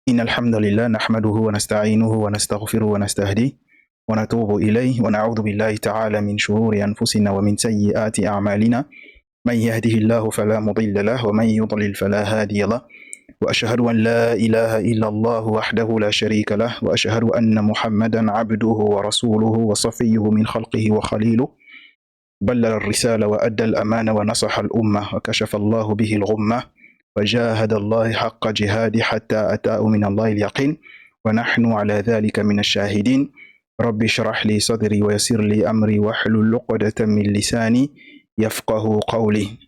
إن الحمد لله نحمده ونستعينه ونستغفره ونستهديه ونتوب إليه ونعوذ بالله تعالى من شرور أنفسنا ومن سيئات أعمالنا من يهده الله فلا مضل له ومن يضلل فلا هادي له وأشهد أن لا إله إلا الله وحده لا شريك له وأشهد أن محمدا عبده ورسوله وصفيه من خلقه وخليله بلغ الرسالة وأدى الأمانة ونصح الأمة وكشف الله به الغمة وجاهد الله حق جهاده حتى أتاه من الله اليقين ونحن على ذلك من الشاهدين. رب اشرح لي صدري ويسر لي أمري واحلل عقدة من لساني يفقه قولي.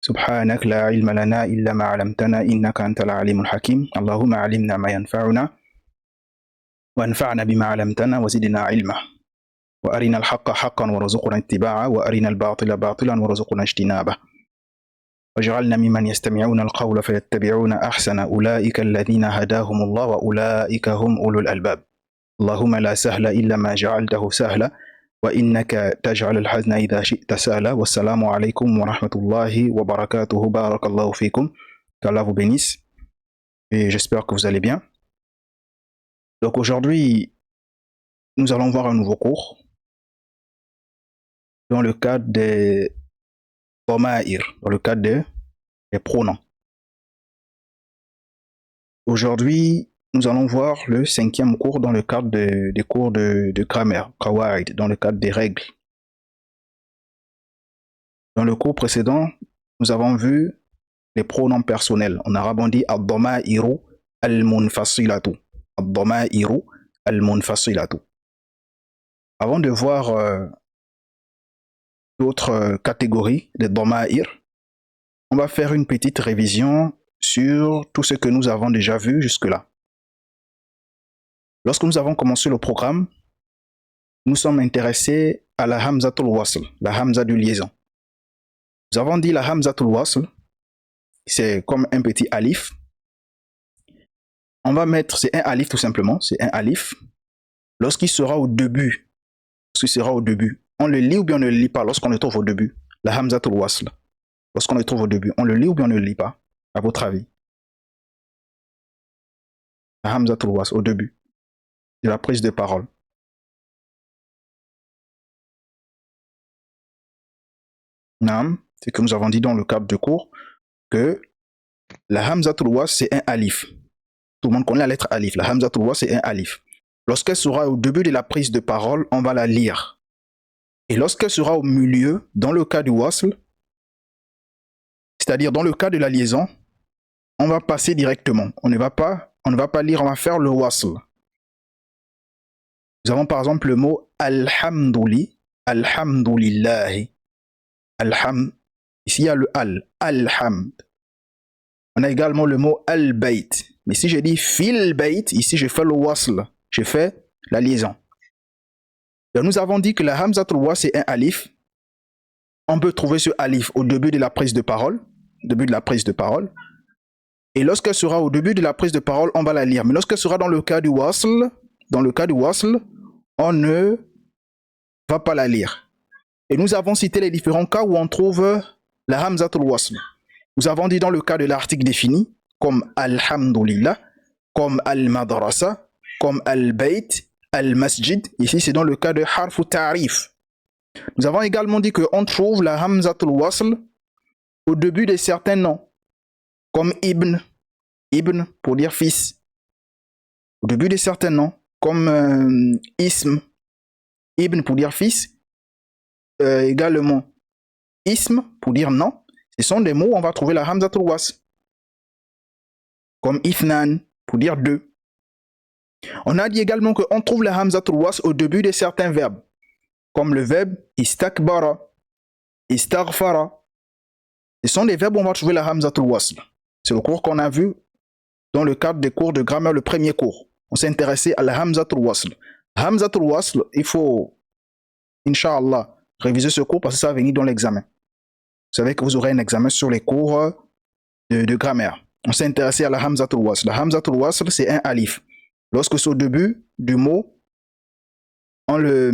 سبحانك لا علم لنا إلا ما علمتنا إنك أنت العليم الحكيم. اللهم علمنا ما ينفعنا وانفعنا بما علمتنا وزدنا علما وأرنا الحق حقا وارزقنا اتباعه وأرنا الباطل باطلا وارزقنا اجتنابه واجعلنا ممن يستمعون القول فيتبعون أحسن أولئك الذين هداهم الله وأولئك هم أولو الألباب. اللهم لا سهل إلا ما جعلته سهلا وإنك تجعل الحزن إذا شئت سهلا. والسلام عليكم ورحمة الله وبركاته. بارك الله فيكم. Qu'Allah vous bénisse et j'espère que vous allez bien. Donc aujourd'hui, nous allons voir un nouveau cours dans le cadre des Dhamair, dans le cadre des pronoms. Aujourd'hui, nous allons voir le 5e cours dans le cadre des cours de grammaire, Qawaid, dans le cadre des règles. Dans le cours précédent, nous avons vu les pronoms personnels. En arabe, on dit ad-dhamairu al-munfasilatu. Ad-dhamairu al-munfasilatu. Avant de voir d'autres catégories de dhamair, on va faire une petite révision sur tout ce que nous avons déjà vu jusque-là. Lorsque nous avons commencé le programme, nous sommes intéressés à la hamzatul wasl, la hamza de liaison. Nous avons dit la hamzatul wasl, c'est comme un petit alif. On va mettre, c'est un alif tout simplement, c'est un alif. Lorsqu'il sera au début, on le lit ou bien on ne le lit pas lorsqu'on le trouve au début, la hamzatul wasl. Lorsqu'on le trouve au début, on le lit ou bien on ne le lit pas, à votre avis? La hamzatul wasl au début de la prise de parole. Naam, c'est que nous avons dit dans le cadre du cours que la hamzatul wasl c'est un alif. Tout le monde connaît la lettre alif. La hamzatul wasl c'est un alif. Lorsqu'elle sera au début de la prise de parole, on va la lire. Et lorsqu'elle sera au milieu, dans le cas du wasl, c'est-à-dire dans le cas de la liaison, on va passer directement. On ne va pas lire, on va faire le wasl. Nous avons par exemple le mot alhamdouli, alhamdoulillahi. Alham, ici il y a le alhamd. On a également le mot al-bayt. Mais si je dis fil bayt, ici je fais le wasl, je fais la liaison. Donc nous avons dit que la hamzatul wasl c'est un alif. On peut trouver ce alif au début de la prise de parole, Et lorsqu'elle sera au début de la prise de parole, on va la lire. Mais lorsqu'elle sera dans le cas du wasl, on ne va pas la lire. Et nous avons cité les différents cas où on trouve la hamzatul wasl. Nous avons dit dans le cas de l'article défini, comme alhamdulillah, comme al-madrasa, comme al-bayt, al-masjid. Ici, c'est dans le cas de harfu ta'rif. Nous avons également dit qu'on trouve la hamzatul wasl au début de certains noms, comme ibn, ibn pour dire fils. Au début de certains noms, comme ism, ibn pour dire fils. Également ism pour dire non, ce sont des mots où on va trouver la hamzatul wasl, comme ithnan pour dire deux. On a dit également qu'on trouve la hamzatul wasl au début de certains verbes, comme le verbe istakbara, istaghfara. Ce sont des verbes où on va trouver la hamzatul wasl. C'est le cours qu'on a vu dans le cadre des cours de grammaire, le premier cours. On s'est intéressé à la hamzatul wasl. Hamzatul wasl, il faut, Inch'Allah, réviser ce cours parce que ça va venir dans l'examen. Vous savez que vous aurez un examen sur les cours de grammaire. On s'est intéressé à la hamzatul wasl. La hamzatul wasl, c'est un alif. Lorsque c'est au début du mot, on le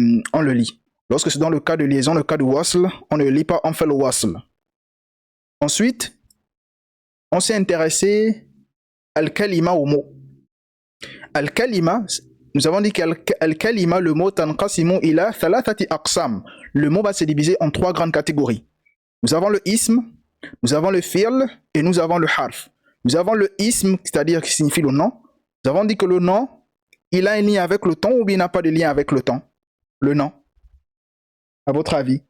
lit. Lorsque c'est dans le cas de liaison, le cas du wasl, on ne le lit pas, on fait le wasl. Ensuite, on s'est intéressé Al-kalima au mot. Al-kalima, nous avons dit qu'al-kalima, le mot tanqasimu ila thalathati aqsam. Le mot va se diviser en trois grandes catégories. Nous avons le ism, nous avons le fi'l et nous avons le harf. Nous avons le ism, c'est-à-dire qui signifie le nom. Nous avons dit que le nom, il a un lien avec le temps ou bien il n'a pas de lien avec le temps? Le nom. À votre avis?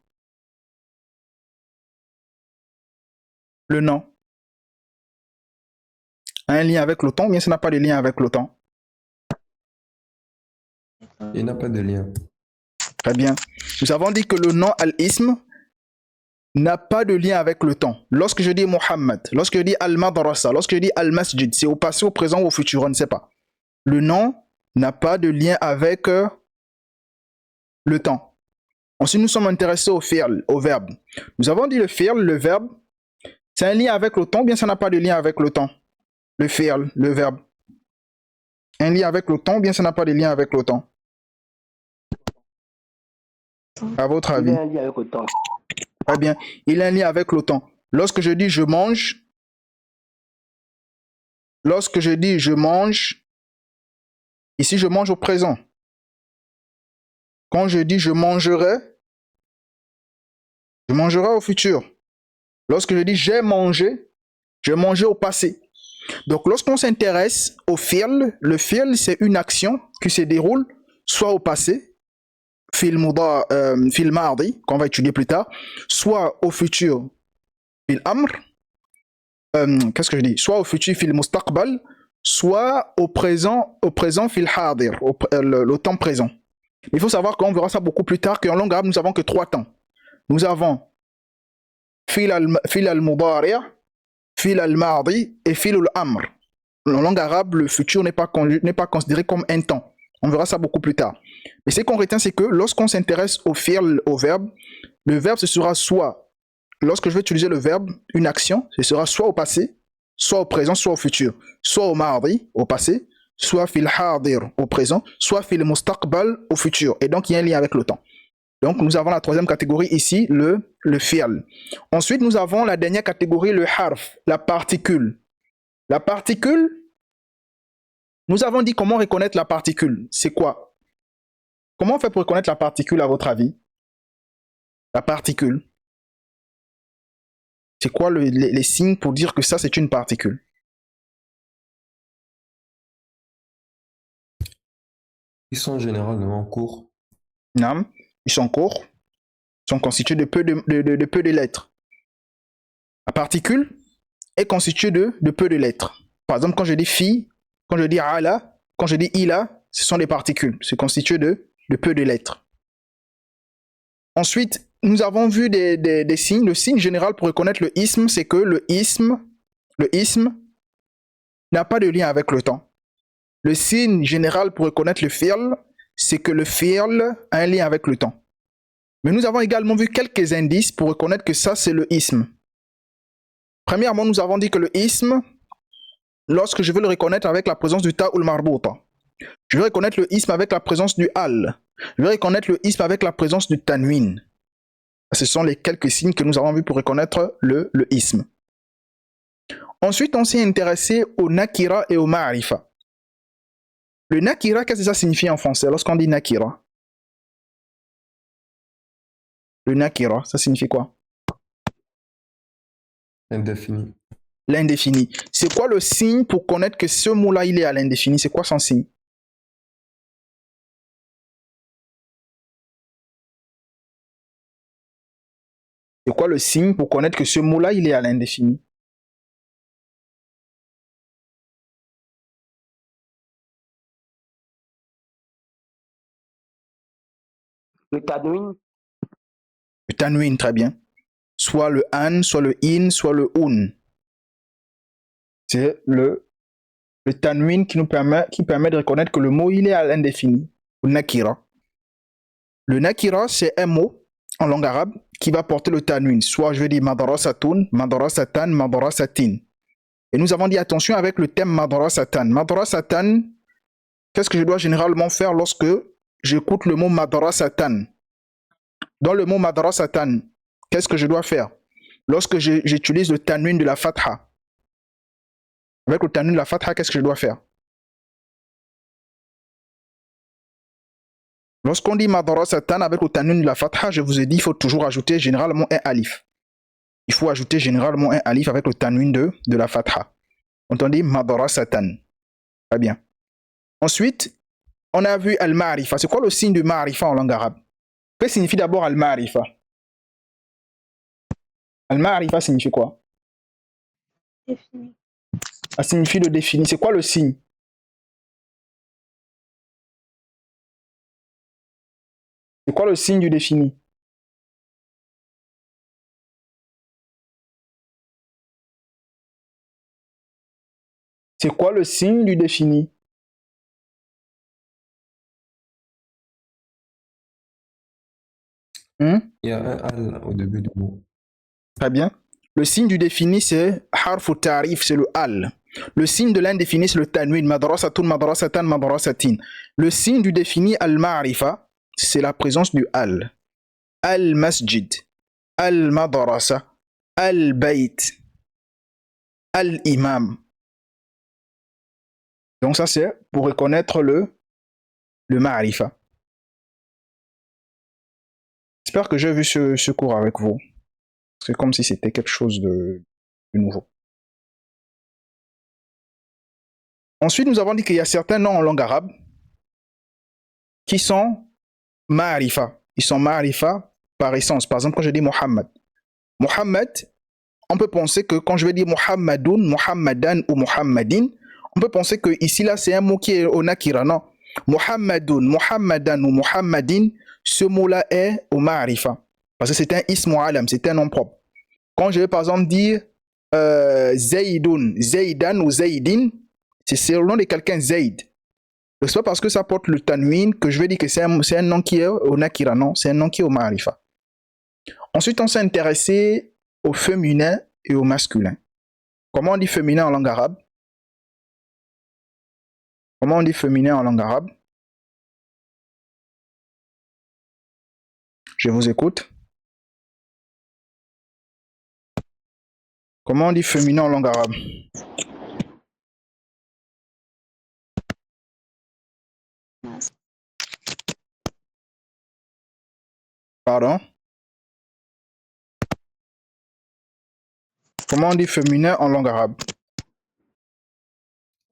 Le nom a un lien avec le temps ou bien ça n'a pas de lien avec le temps? Il n'a pas de lien. Très bien. Nous avons dit que le nom al-ism n'a pas de lien avec le temps. Lorsque je dis Mohammed, lorsque je dis al-madrasa, lorsque je dis al-masjid, c'est au passé, au présent ou au futur, on ne sait pas. Le nom n'a pas de lien avec le temps. Ensuite, nous sommes intéressés au fi'l, au verbe. Nous avons dit le fi'l, le verbe, c'est un lien avec le temps ou bien ça n'a pas de lien avec le temps? Le fi'l, le verbe. Un lien avec le temps ou bien ça n'a pas de lien avec le temps? À votre avis? Il a un lien avec le temps. Très bien. Il a un lien avec le temps. Lorsque je dis je mange, ici je mange au présent. Quand je dis je mangerai au futur. Lorsque je dis j'ai mangé, je mangeais au passé. Donc lorsqu'on s'intéresse au fi'l, le fi'l c'est une action qui se déroule soit au passé, fi'l mardi, qu'on va étudier plus tard, soit au futur, fi'l amr, qu'est-ce que je dis? Soit au futur, fi'l mustaqbal, soit au présent, fi'l hadir, le temps présent. Il faut savoir qu'on verra ça beaucoup plus tard, qu'en langue arabe, nous n'avons que trois temps. Nous avons fi'l al-mudari', fi'l al-mardi et fi'l al-amr. En langue arabe, le futur n'est pas considéré comme un temps. On verra ça beaucoup plus tard. Mais ce qu'on retient, c'est que lorsqu'on s'intéresse au fi'l, au verbe, le verbe, ce sera soit, lorsque je vais utiliser le verbe, une action, ce sera soit au passé, soit au présent, soit au futur. Soit au mardi, au passé, soit fil hadir, au présent, soit fil mustaqbal, au futur. Et donc, il y a un lien avec le temps. Donc, nous avons la troisième catégorie ici, le fi'l. Ensuite, nous avons la dernière catégorie, le harf, la particule. La particule, nous avons dit comment reconnaître la particule. C'est quoi? Comment on fait pour reconnaître la particule à votre avis? La particule. C'est quoi les signes pour dire que ça c'est une particule? Ils sont généralement courts. Non, ils sont courts. Ils sont constitués de peu de lettres. La particule est constituée de peu de lettres. Par exemple, quand je dis fi, quand je dis ala, quand je dis ila, ce sont des particules. C'est constitué de peu de lettres. Ensuite, nous avons vu des signes. Le signe général pour reconnaître le ism, c'est que le ism n'a pas de lien avec le temps. Le signe général pour reconnaître le fi'l, c'est que le fi'l a un lien avec le temps. Mais nous avons également vu quelques indices pour reconnaître que ça, c'est le ism. Premièrement, nous avons dit que le ism, lorsque je veux le reconnaître avec la présence du ta ou le marbouta, je vais reconnaître le ism avec la présence du al. Je vais reconnaître le ism avec la présence du tanwin. Ce sont les quelques signes que nous avons vus pour reconnaître le ism. Ensuite, on s'est intéressé au nakira et au ma'rifa. Le nakira, qu'est-ce que ça signifie en français lorsqu'on dit nakira? Le nakira, ça signifie quoi? Indéfini. L'indéfini. C'est quoi le signe pour connaître que ce mot-là, il est à l'indéfini? C'est quoi son signe? C'est quoi le signe pour connaître que ce mot-là, il est à l'indéfini? Le tanwin. Le tanwin, très bien. Soit le an, soit le in, soit le un. C'est le tanwin qui permet de reconnaître que le mot, il est à l'indéfini. Le nakira. Le nakira, c'est un mot en langue arabe qui va porter le tanwin. Soit je vais dire madrasatun, madrasatan, madrasatin. Et nous avons dit attention avec le thème madrasatan. Madrasatan, qu'est-ce que je dois généralement faire lorsque j'écoute le mot madrasatan? Dans le mot madrasatan, qu'est-ce que je dois faire lorsque j'utilise le tanwin de la fatha? Avec le tanwin de la fatha, qu'est-ce que je dois faire? Lorsqu'on dit madrasatan avec le tanwin de la fatha, je vous ai dit, il faut toujours ajouter généralement un alif. Il faut ajouter généralement un alif avec le tanwin de la fatha. On dit madrasatan. Très bien. Ensuite, on a vu al-ma'rifa. C'est quoi le signe de ma'rifa en langue arabe? Que signifie d'abord al-ma'rifa? Al-ma'rifa signifie quoi? Défini. Ça signifie le défini. C'est quoi le signe? C'est quoi le signe du défini? C'est quoi le signe du défini? Il y a un al au début du mot. Très bien. Le signe du défini, c'est harfu ta'rif, c'est le al. Le signe de l'indéfini, c'est le tanwin, madrasatun, madrasatan, madrasatin. Le signe du défini, al-ma'rifa, c'est la présence du al. Al-masjid, al-madrasa, al-bayt, al-imam. Donc ça, c'est pour reconnaître le ma'rifa. J'espère que j'ai vu ce cours avec vous. C'est comme si c'était quelque chose de nouveau. Ensuite, nous avons dit qu'il y a certains noms en langue arabe qui sont ma'rifa. Ils sont ma'rifa par essence. Par exemple, quand je dis Mohammed. Mohammed, on peut penser que quand je vais dire Muhammadun, Muhammadan ou Muhammadin, on peut penser que ici, là, c'est un mot qui est au nakira. Non. Muhammadun, Muhammadan ou Muhammadin, ce mot-là est au ma'rifa. Parce que c'est un ismu alam, c'est un nom propre. Quand je vais par exemple dire Zaydun, Zaydan ou Zaydin, c'est le nom de quelqu'un Zayd. Ce n'est pas parce que ça porte le tanwin que je vais dire que c'est un nom qui est au nakira, non, c'est un nom qui est au ma'rifa. Ensuite, on s'est intéressé au féminin et au masculin. Comment on dit féminin en langue arabe? Comment on dit féminin en langue arabe? Je vous écoute. Comment on dit féminin en langue arabe? Pardon? Comment on dit féminin en langue arabe?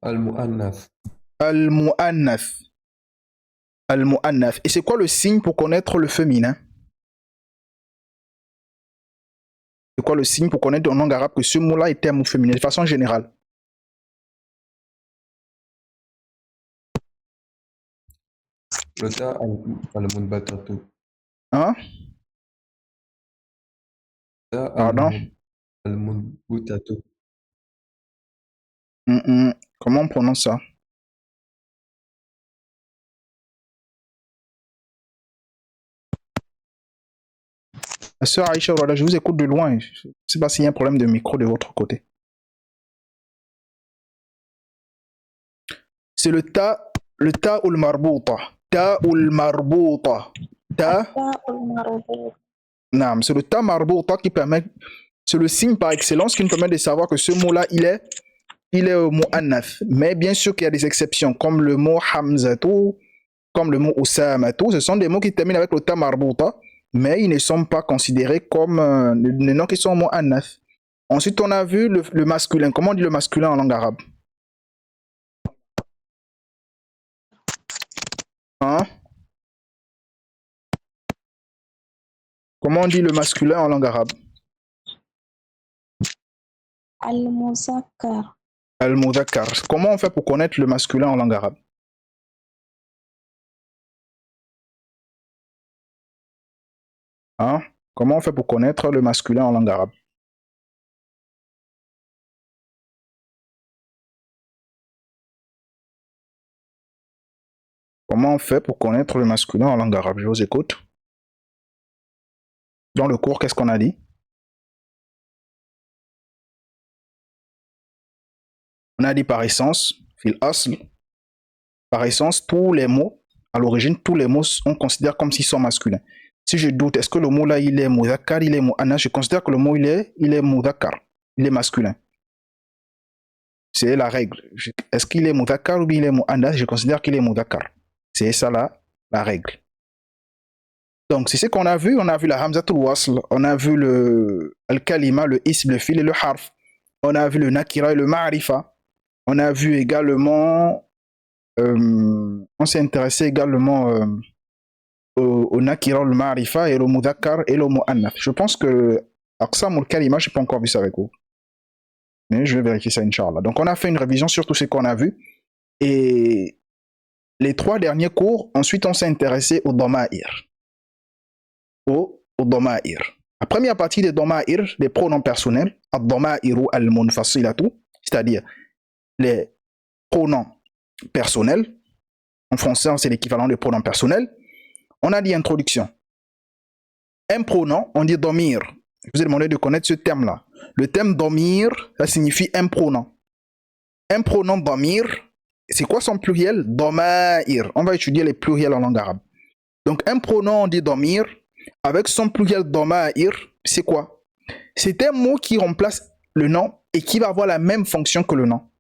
Al-mu'annath. Al-mu'annath. Al-mu'annath. Et c'est quoi le signe pour connaître le féminin? C'est quoi le signe pour connaître en langue arabe que ce mot-là est un mot féminin de façon générale? Le ta al-munbatatu. Hein? Ta Pardon? al-munbatatu. Comment on prononce ça? La sœur Aïcha, voilà, je vous écoute de loin. Je ne sais pas s'il y a un problème de micro de votre côté. C'est le ta ou le marbouta. Ta ou le marbouta. Ta. Non, c'est le ta marbouta qui permet. C'est le signe par excellence qui nous permet de savoir que ce mot-là, il est au mot annath. Mais bien sûr qu'il y a des exceptions, comme le mot hamzatu, comme le mot usamatu. Ce sont des mots qui terminent avec le ta marbouta, mais ils ne sont pas considérés comme les noms qui sont au mot annath. Ensuite, on a vu le masculin. Comment on dit le masculin en langue arabe? Hein? Comment on dit le masculin en langue arabe? Al-Muzakkar. Al-Mudhakkar. Comment on fait pour connaître le masculin en langue arabe? Hein? Comment on fait pour connaître le masculin en langue arabe? Comment on fait pour connaître le masculin en langue arabe? Je vous écoute. Dans le cours, qu'est-ce qu'on a dit? On a dit par essence, fil asl, par essence, tous les mots, à l'origine, tous les mots, on considère comme s'ils sont masculins. Si je doute, est-ce que le mot là, il est mudhakkar, il est mu'annas? Je considère que le mot, il est mudhakkar, il est masculin. C'est la règle. Est-ce qu'il est mudhakkar ou bien il est mu'annath? Je considère qu'il est mudhakkar. C'est ça la règle. Donc, c'est ce qu'on a vu. On a vu la hamzatul wasl, on a vu le al-kalima, le ism, le fil et le harf. On a vu le nakira et le ma'rifa. On a vu également... on s'est intéressé également au nakira, le ma'rifa et le mudhakkar et le mu'annath. Je pense que aqsam al-kalima, je n'ai pas encore vu ça avec vous. Mais je vais vérifier ça, Inch'Allah. Donc, on a fait une révision sur tout ce qu'on a vu. Et les 3 derniers cours, ensuite, on s'est intéressé au dama'ir. Au dama'ir. La première partie des dama'ir, des pronoms personnels, ad-dama'iru al-munfasilatu, c'est-à-dire les pronoms personnels. En français, c'est l'équivalent de pronoms personnels. On a dit introduction. Un pronom, on dit damir. Je vous ai demandé de connaître ce terme-là. Le terme damir, ça signifie un pronom. Un pronom damir, c'est quoi son pluriel? Dama'ir. On va étudier les pluriels en langue arabe. Donc un pronom, on dit damir, avec son pluriel dama'ir, c'est quoi? C'est un mot qui remplace le nom et qui va avoir la même fonction que le nom.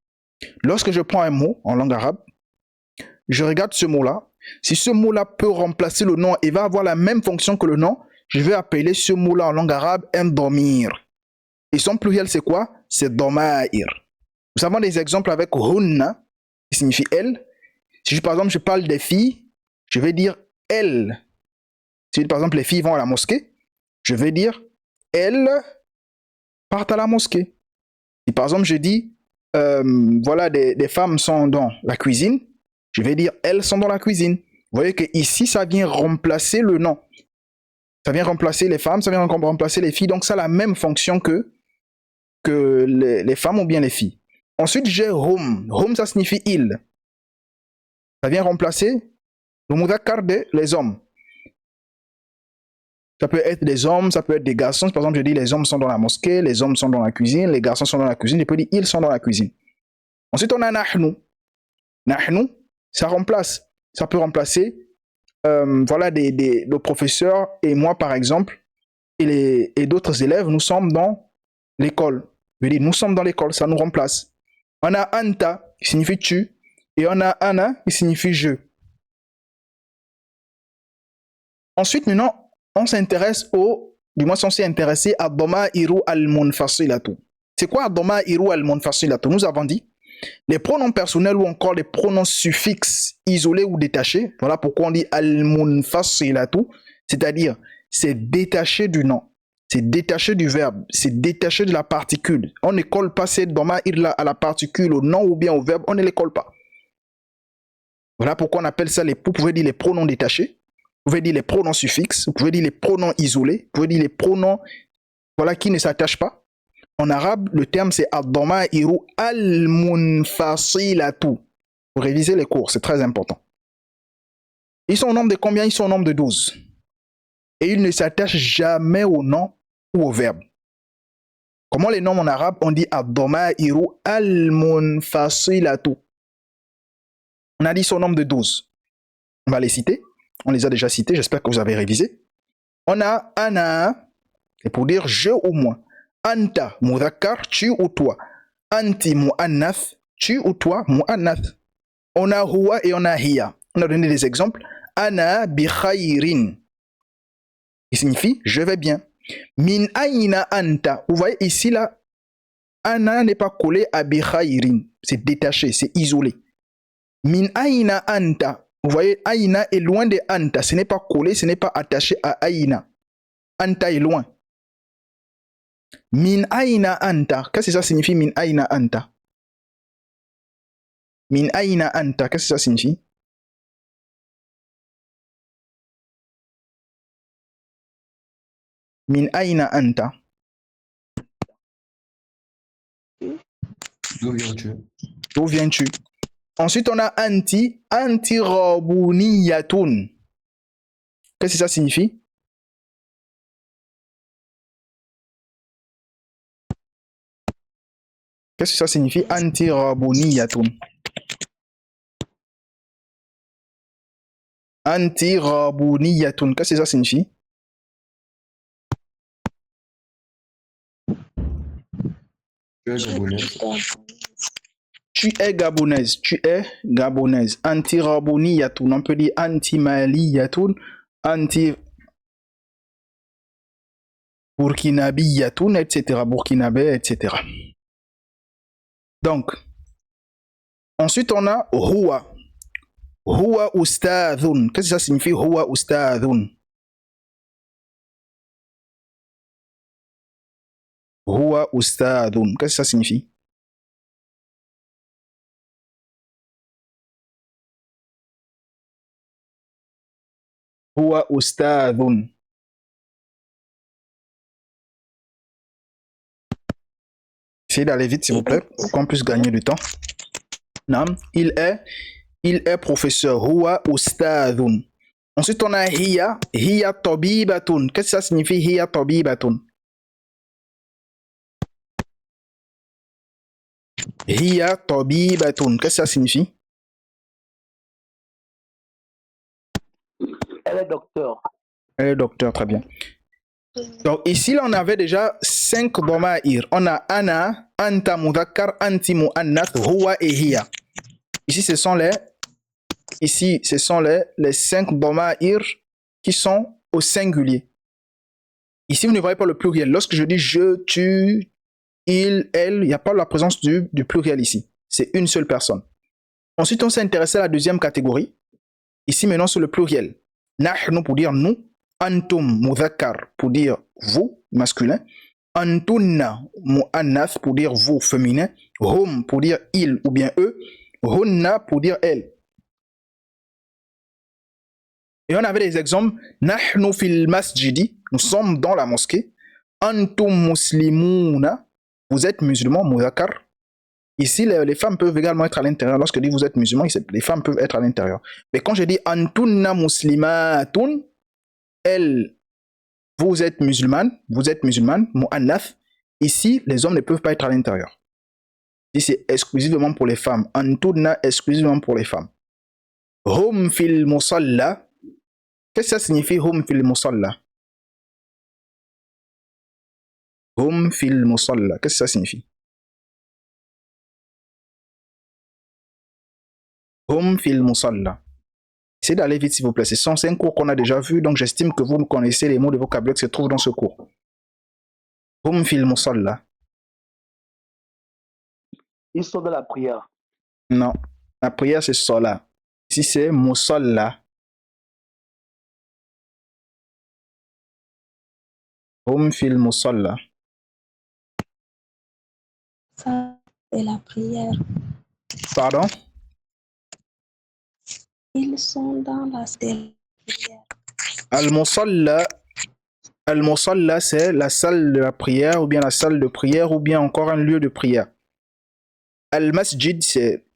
Lorsque je prends un mot en langue arabe, je regarde ce mot-là. Si ce mot-là peut remplacer le nom et va avoir la même fonction que le nom, je vais appeler ce mot-là en langue arabe un damir. Et son pluriel, c'est quoi? C'est dama'ir. Nous avons des exemples avec hunna, qui signifie elle. Si par exemple je parle des filles, je vais dire elles. Si par exemple les filles vont à la mosquée, je vais dire elles partent à la mosquée. Si par exemple je dis voilà des femmes sont dans la cuisine, je vais dire elles sont dans la cuisine. Vous voyez que ici ça vient remplacer le nom. Ça vient remplacer les femmes, ça vient remplacer les filles. Donc ça a la même fonction que les femmes ou bien les filles. Ensuite j'ai hum. Hum ça signifie il. Ça vient remplacer le mudhakkar de les hommes. Ça peut être des hommes, ça peut être des garçons. Par exemple, je dis les hommes sont dans la mosquée, les hommes sont dans la cuisine, les garçons sont dans la cuisine. Je peux dire ils sont dans la cuisine. Ensuite, on a nahnu. Nahnu, ça remplace. Ça peut remplacer voilà, le professeur et moi, par exemple, et d'autres élèves, nous sommes dans l'école. Je veux dire, nous sommes dans l'école, ça nous remplace. On a anta, qui signifie tu, et on a ana, qui signifie je. Ensuite, maintenant, on s'intéresse du moins on s'est intéressé à dama'iru al-munfasilatu. C'est quoi dama'iru al-munfasilatu? Nous avons dit les pronoms personnels ou encore les pronoms suffixes isolés ou détachés. Voilà pourquoi on dit al-munfasilatu, c'est-à-dire c'est détaché du nom, c'est détaché du verbe, c'est détaché de la particule. On ne colle pas ces dama'ir à la particule, au nom ou bien au verbe, on ne les colle pas. Voilà pourquoi on appelle ça vous pouvez dire les pronoms détachés. Vous pouvez dire les pronoms suffixes, vous pouvez dire les pronoms isolés, vous pouvez dire les pronoms voilà, qui ne s'attachent pas. En arabe, le terme c'est ad-dama'iru al-munfasilatu. Vous révisez les cours, c'est très important. Ils sont au nombre de combien? Ils sont au nombre de 12. Et ils ne s'attachent jamais au nom ou au verbe. Comment les noms en arabe? On dit ad-dama'iru al-munfasilatu. On a dit son nombre de 12. On va les citer. On les a déjà cités, j'espère que vous avez révisé. On a ana, et pour dire je ou moi. Anta, mudhakkar, tu ou toi. Anti, mu'annath, tu ou toi, mu'annath. On a huwa et on a hiya. On a donné des exemples. Ana bi khayrin, qui signifie je vais bien. Min ayna anta. Vous voyez ici là, ana n'est pas collé à bi khayrin. C'est détaché, c'est isolé. Min ayna anta. Vous voyez, Aïna est loin de Anta. Ce n'est pas collé, ce n'est pas attaché à Aïna. Anta est loin. Min Aïna Anta. Qu'est-ce que ça signifie, Min Aïna Anta? Min Aïna Anta. Qu'est-ce que ça signifie? Min Aïna Anta. D'où viens-tu? D'où viens-tu? Ensuite, on a anti-rabuniyatun. Qu'est-ce que ça signifie? Qu'est-ce que ça signifie? Anti-rabuniyatun. Anti-rabuniyatun. Qu'est-ce que ça signifie? Tu es gabonaise. tu es gabonaise. Tu es gabonaise. Anti-raboniyatoun. On peut dire anti-maliyatoun. Anti-burkinabiyatoun, etc. Burkinabé, etc. Donc, ensuite, on a huwa. Huwa ustadhun. Qu'est-ce que ça signifie huwa ustadhun? Huwa ustadhun. Qu'est-ce que ça signifie? Huwa ustadhun. Essayez d'aller vite, s'il vous plaît, pour qu'on puisse gagner du temps. Nam, il est professeur. Huwa ustadhun. Ensuite, on a hiya. Hiya tabibatun. Qu'est-ce que ça signifie hiya tabibatun? Hiya tabibatun. Qu'est-ce que ça signifie? Elle est docteur. Elle est docteur, très bien. Donc ici, là, on avait déjà 5 doma'ir. On a ana, anta mudhakkar, anti mu'annath, huwa et hiya. Ici, ce sont les 5 doma'ir qui sont au singulier. Ici, vous ne voyez pas le pluriel. Lorsque je dis je, tu, il, elle, il n'y a pas la présence du pluriel ici. C'est une seule personne. Ensuite, on s'est intéressé à la deuxième catégorie. Ici, maintenant, c'est le pluriel. Nahnu pour dire nous. Antum mudhakkar pour dire vous, masculin. Antunna mu'annath pour dire vous, féminin. Hum pour dire il ou bien eux. Hunna pour dire elle. Et on avait des exemples. Nahnu fil masjidi. Nous sommes dans la mosquée. Antum muslimuna. Vous êtes musulmans, mudhakkar. Ici, les femmes peuvent également être à l'intérieur. Lorsque je dis vous êtes musulmans, les femmes peuvent être à l'intérieur. Mais quand je dis antunna muslimatun, elle, vous êtes musulmane, mu'annath. Ici, les hommes ne peuvent pas être à l'intérieur. Ici, c'est exclusivement pour les femmes. Antunna, exclusivement pour les femmes. Hum fil musalla. Qu'est-ce que ça signifie hum fil musalla? Hum fil musalla. Qu'est-ce que ça signifie? Hum fil musalla. Essayez d'aller vite, s'il vous plaît. Ce sont 5 cours qu'on a déjà vus, donc j'estime que vous connaissez les mots de vocabulaire qui se trouvent dans ce cours. Hum fil musalla. Ils sont dans la prière. Non. La prière, c'est sola. Ici, c'est musalla. Hum fil musalla. Ça, c'est la prière. Pardon? Ils sont dans la prière. Al-musalla, c'est la salle de la prière, ou bien la salle de prière, ou bien encore un lieu de prière. Al-masjid, c'est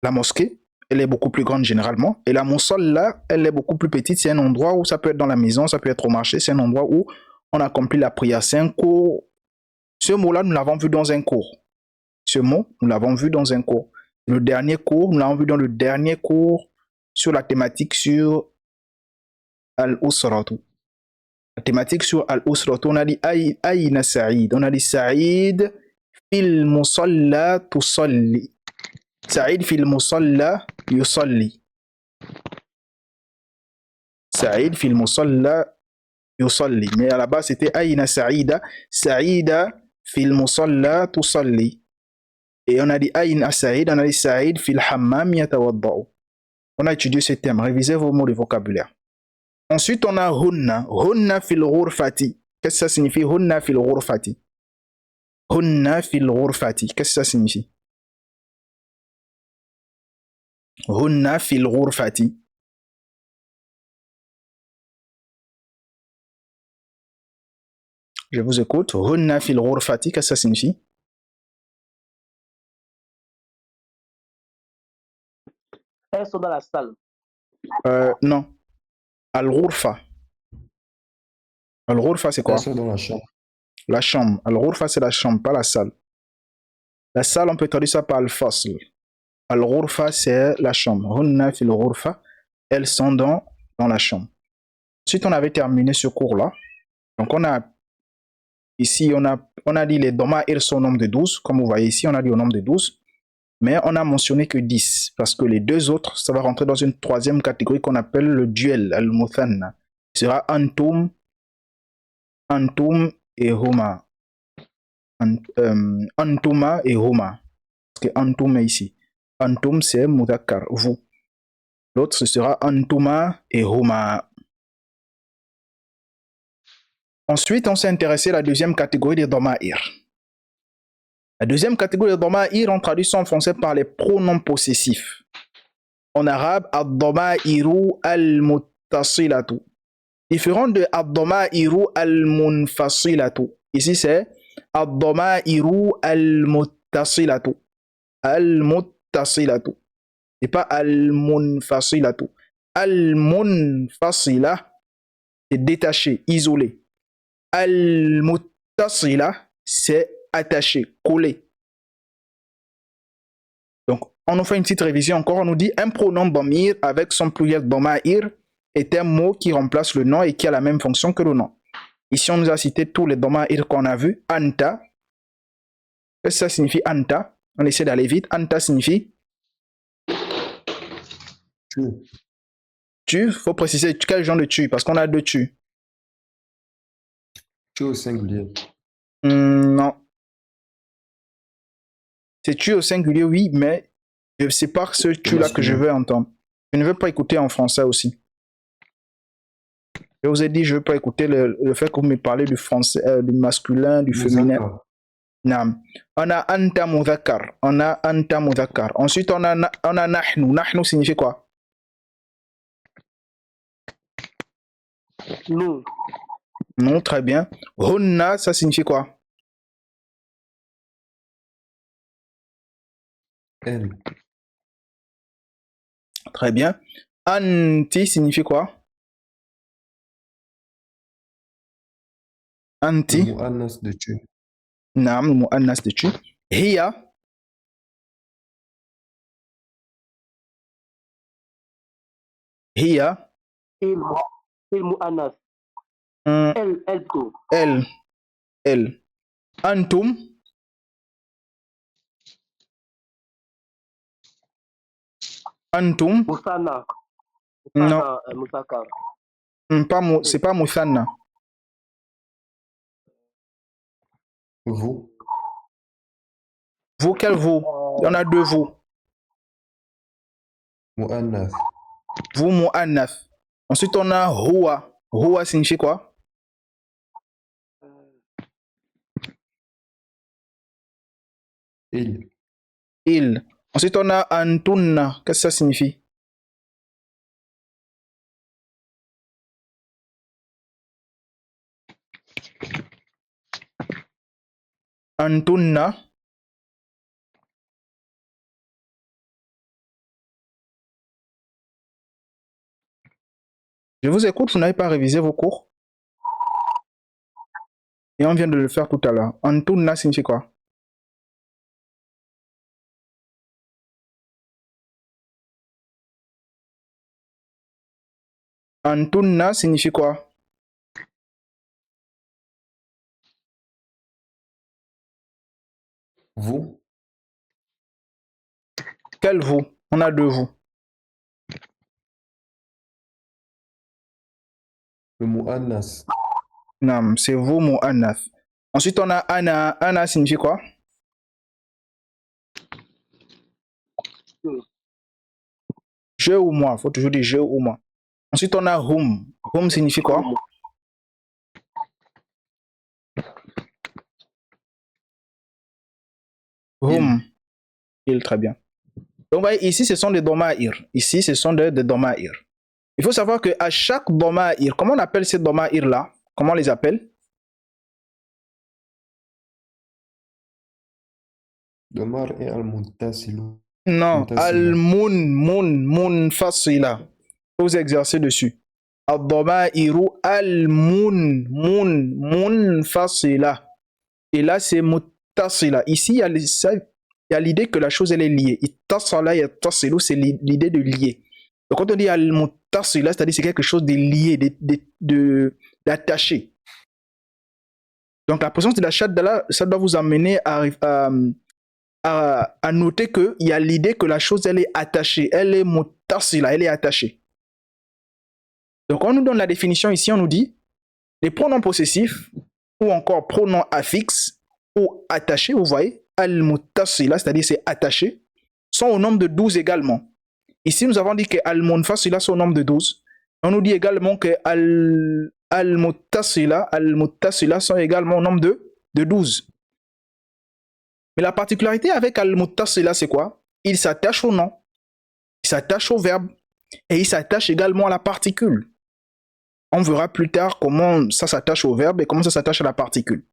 la mosquée. Elle est beaucoup plus grande généralement. Et la musalla, elle est beaucoup plus petite. C'est un endroit où ça peut être dans la maison, ça peut être au marché. C'est un endroit où on accomplit la prière. C'est un cours. Ce mot-là, nous l'avons vu dans un cours. Ce mot, nous l'avons vu dans un cours. Le dernier cours, nous l'avons vu dans le dernier cours sur la thématique sur Al-Usratu. La thématique sur Al-Usratu, on a dit Aïna Saïd. On a dit Saïd fil musalla tusalli. Saïd fil musalla yusalli. Saïd fil musalla yusalli. Mais à la base, c'était Aïna Saïda. Saïda fil musalla tusalli. Et on a dit Aïna Saïd, on a dit Saïd fil hammam yatawadda'u. On a étudié ce thème. Révisez vos mots de vocabulaire. Ensuite, on a hunna. Hunna fil ghurfati. Qu'est-ce que ça signifie? Hunna fil ghurfati. Hunna fil ghurfati. Qu'est-ce que ça signifie? Hunna fil ghurfati. Je vous écoute. Hunna fil ghurfati. Qu'est-ce que ça signifie? Elles sont dans la salle. Non. Al-ghurfa. Al-ghurfa, c'est quoi? Elles sont dans la chambre. La chambre. Al-ghurfa, c'est la chambre, pas la salle. La salle, on peut traduire ça par al-fasl. Al-ghurfa, c'est la chambre. Hunna fil ghurfa. Elles sont dans la chambre. Ensuite, on avait terminé ce cours-là. Donc, on a ici, on a dit les doma'ir sont au nombre de 12. Comme vous voyez ici, on a dit au nombre de 12. mais on n'a mentionné que 10, parce que les deux autres, ça va rentrer dans une troisième catégorie qu'on appelle le duel, al-muthanna. Ce sera antum, antum et huma. Antuma et huma. Parce que antum est ici. Antum, c'est mudhakkar, vous. L'autre, ce sera antuma et huma. Ensuite, on s'est intéressé à la deuxième catégorie des dama'ir. La deuxième catégorie des dama'ir, on traduit ça en français par les pronoms possessifs. En arabe, ad-dama'iru al-muttasilatu. Différent de ad-dama'iru al-munfasilatu. Ici, c'est ad-dama'iru al-muttasilatu. Al-muttasilatu. Et pas al-munfasilatu. Al-munfasila, c'est détaché, isolé. Al-muttasila, c'est attaché, collé. Donc, on nous fait une petite révision encore. On nous dit un pronom damir avec son pluriel dama'ir est un mot qui remplace le nom et qui a la même fonction que le nom. Ici, on nous a cité tous les dama'ir qu'on a vus. Anta. Qu'est-ce que ça signifie anta? On essaie d'aller vite. Anta signifie Tu. tu. Il faut préciser quel genre de tu, parce qu'on a deux tu. Tu au singulier. Non. C'est tu au singulier, oui, mais je ne sais pas ce tu-là que je veux entendre. Je ne veux pas écouter en français aussi. Je vous ai dit, je ne veux pas écouter le fait que vous me parlez du français, du masculin, du féminin. Non. On a anta mudhakkar. On a anta mudhakkar. Ensuite, on a nahnu. Nahnu signifie quoi? Nous. Non, très bien. Hunna, ça signifie quoi? Elle. Très bien. Anti signifie quoi? Anti. Le mu'annas de tu. Naam, le mu'annas de tu. Hiya. Hiya. Il mu'annas. Elle tout. Elle. Antum. Antum. Musanna. Non. Musaka. C'est pas Musanna. Vous. Vous, quel vous? Il y en a deux vous. Mu'annas. Vous, mu'annas. Ensuite, on a huwa. Huwa signifie quoi? Il. Il. Ensuite, on a antunna. Qu'est-ce que ça signifie? Antunna. Je vous écoute, vous n'avez pas révisé vos cours. Et on vient de le faire tout à l'heure. Antunna signifie quoi? Antunna signifie quoi? Vous. Quel vous? On a deux vous. Le mu'annas. Non, c'est vous, mu'annas. Ensuite, on a ana. Ana signifie quoi? Je ou moi. Il faut toujours dire je ou moi. Ensuite, on a hum. Hum signifie quoi? Hum. Il, très bien. Donc, voyez, ici, ce sont des dama'ir. Ici, ce sont des dama'ir. Il faut savoir qu'à chaque dama'ir, comment on appelle ces dama'ir-là? Comment on les appelle? Damar et al-muttasilu. Non, munfasila. Vous exercez dessus. Ad-dama'iru munfasila. Et là, c'est muttasila. Ici, il y a l'idée que la chose, elle est liée. Ittasala, yattasilu, c'est l'idée de lier. Donc, quand on dit al-muttasila, c'est-à-dire c'est quelque chose de lié, d'attaché. Donc, la présence de la shadda là, ça doit vous amener à à noter qu'il y a l'idée que la chose, elle est attachée. Elle est mutasila, elle est attachée. Donc, on nous donne la définition ici, on nous dit les pronoms possessifs ou encore pronoms affixes ou attachés, vous voyez, al-mutasila, c'est-à-dire c'est attaché, sont au nombre de 12 également. Ici, nous avons dit que al-munfasila sont au nombre de 12. On nous dit également que al-mutasila sont également au nombre de 12. Mais la particularité avec al-mutasila, c'est quoi? Il s'attache au nom, il s'attache au verbe et il s'attache également à la particule. On verra plus tard comment ça s'attache au verbe et comment ça s'attache à la particule.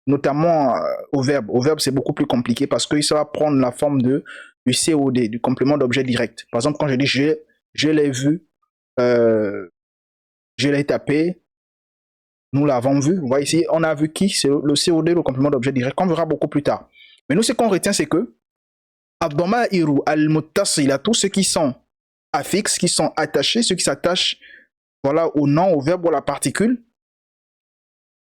Notamment au verbe. Au verbe, c'est beaucoup plus compliqué parce qu'il va prendre la forme du COD, du complément d'objet direct. Par exemple, quand je dis je l'ai vu, je l'ai tapé, nous l'avons vu. Vous voyez ici, on a vu qui? C'est le COD, le complément d'objet direct, qu'on verra beaucoup plus tard. Mais nous, ce qu'on retient, c'est que Abdama'iru al-Muttasila, tous ceux qui sont affixes, qui sont attachés, ceux qui s'attachent voilà, au nom, au verbe ou à la particule,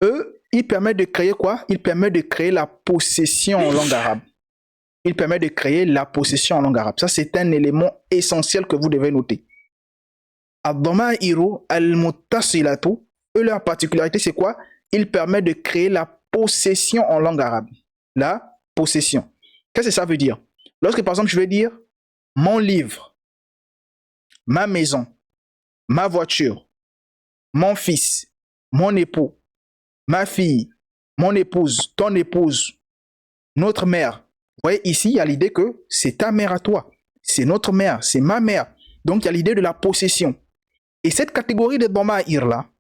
eux, ils permettent de créer quoi? Ils permettent de créer la possession en langue arabe. Ils permettent de créer la possession en langue arabe. Ça, c'est un élément essentiel que vous devez noter. Ad-Dama'iru al-Muttasilatu, eux, leur particularité, c'est quoi? Ils permettent de créer la possession en langue arabe. La possession. Qu'est-ce que ça veut dire? Lorsque, par exemple, je vais dire mon livre, ma maison, ma voiture, mon fils, mon époux, ma fille, mon épouse, ton épouse, notre mère. Vous voyez, ici, il y a l'idée que c'est ta mère à toi. C'est notre mère, c'est ma mère. Donc, il y a l'idée de la possession. Et cette catégorie de Dhama'ir là,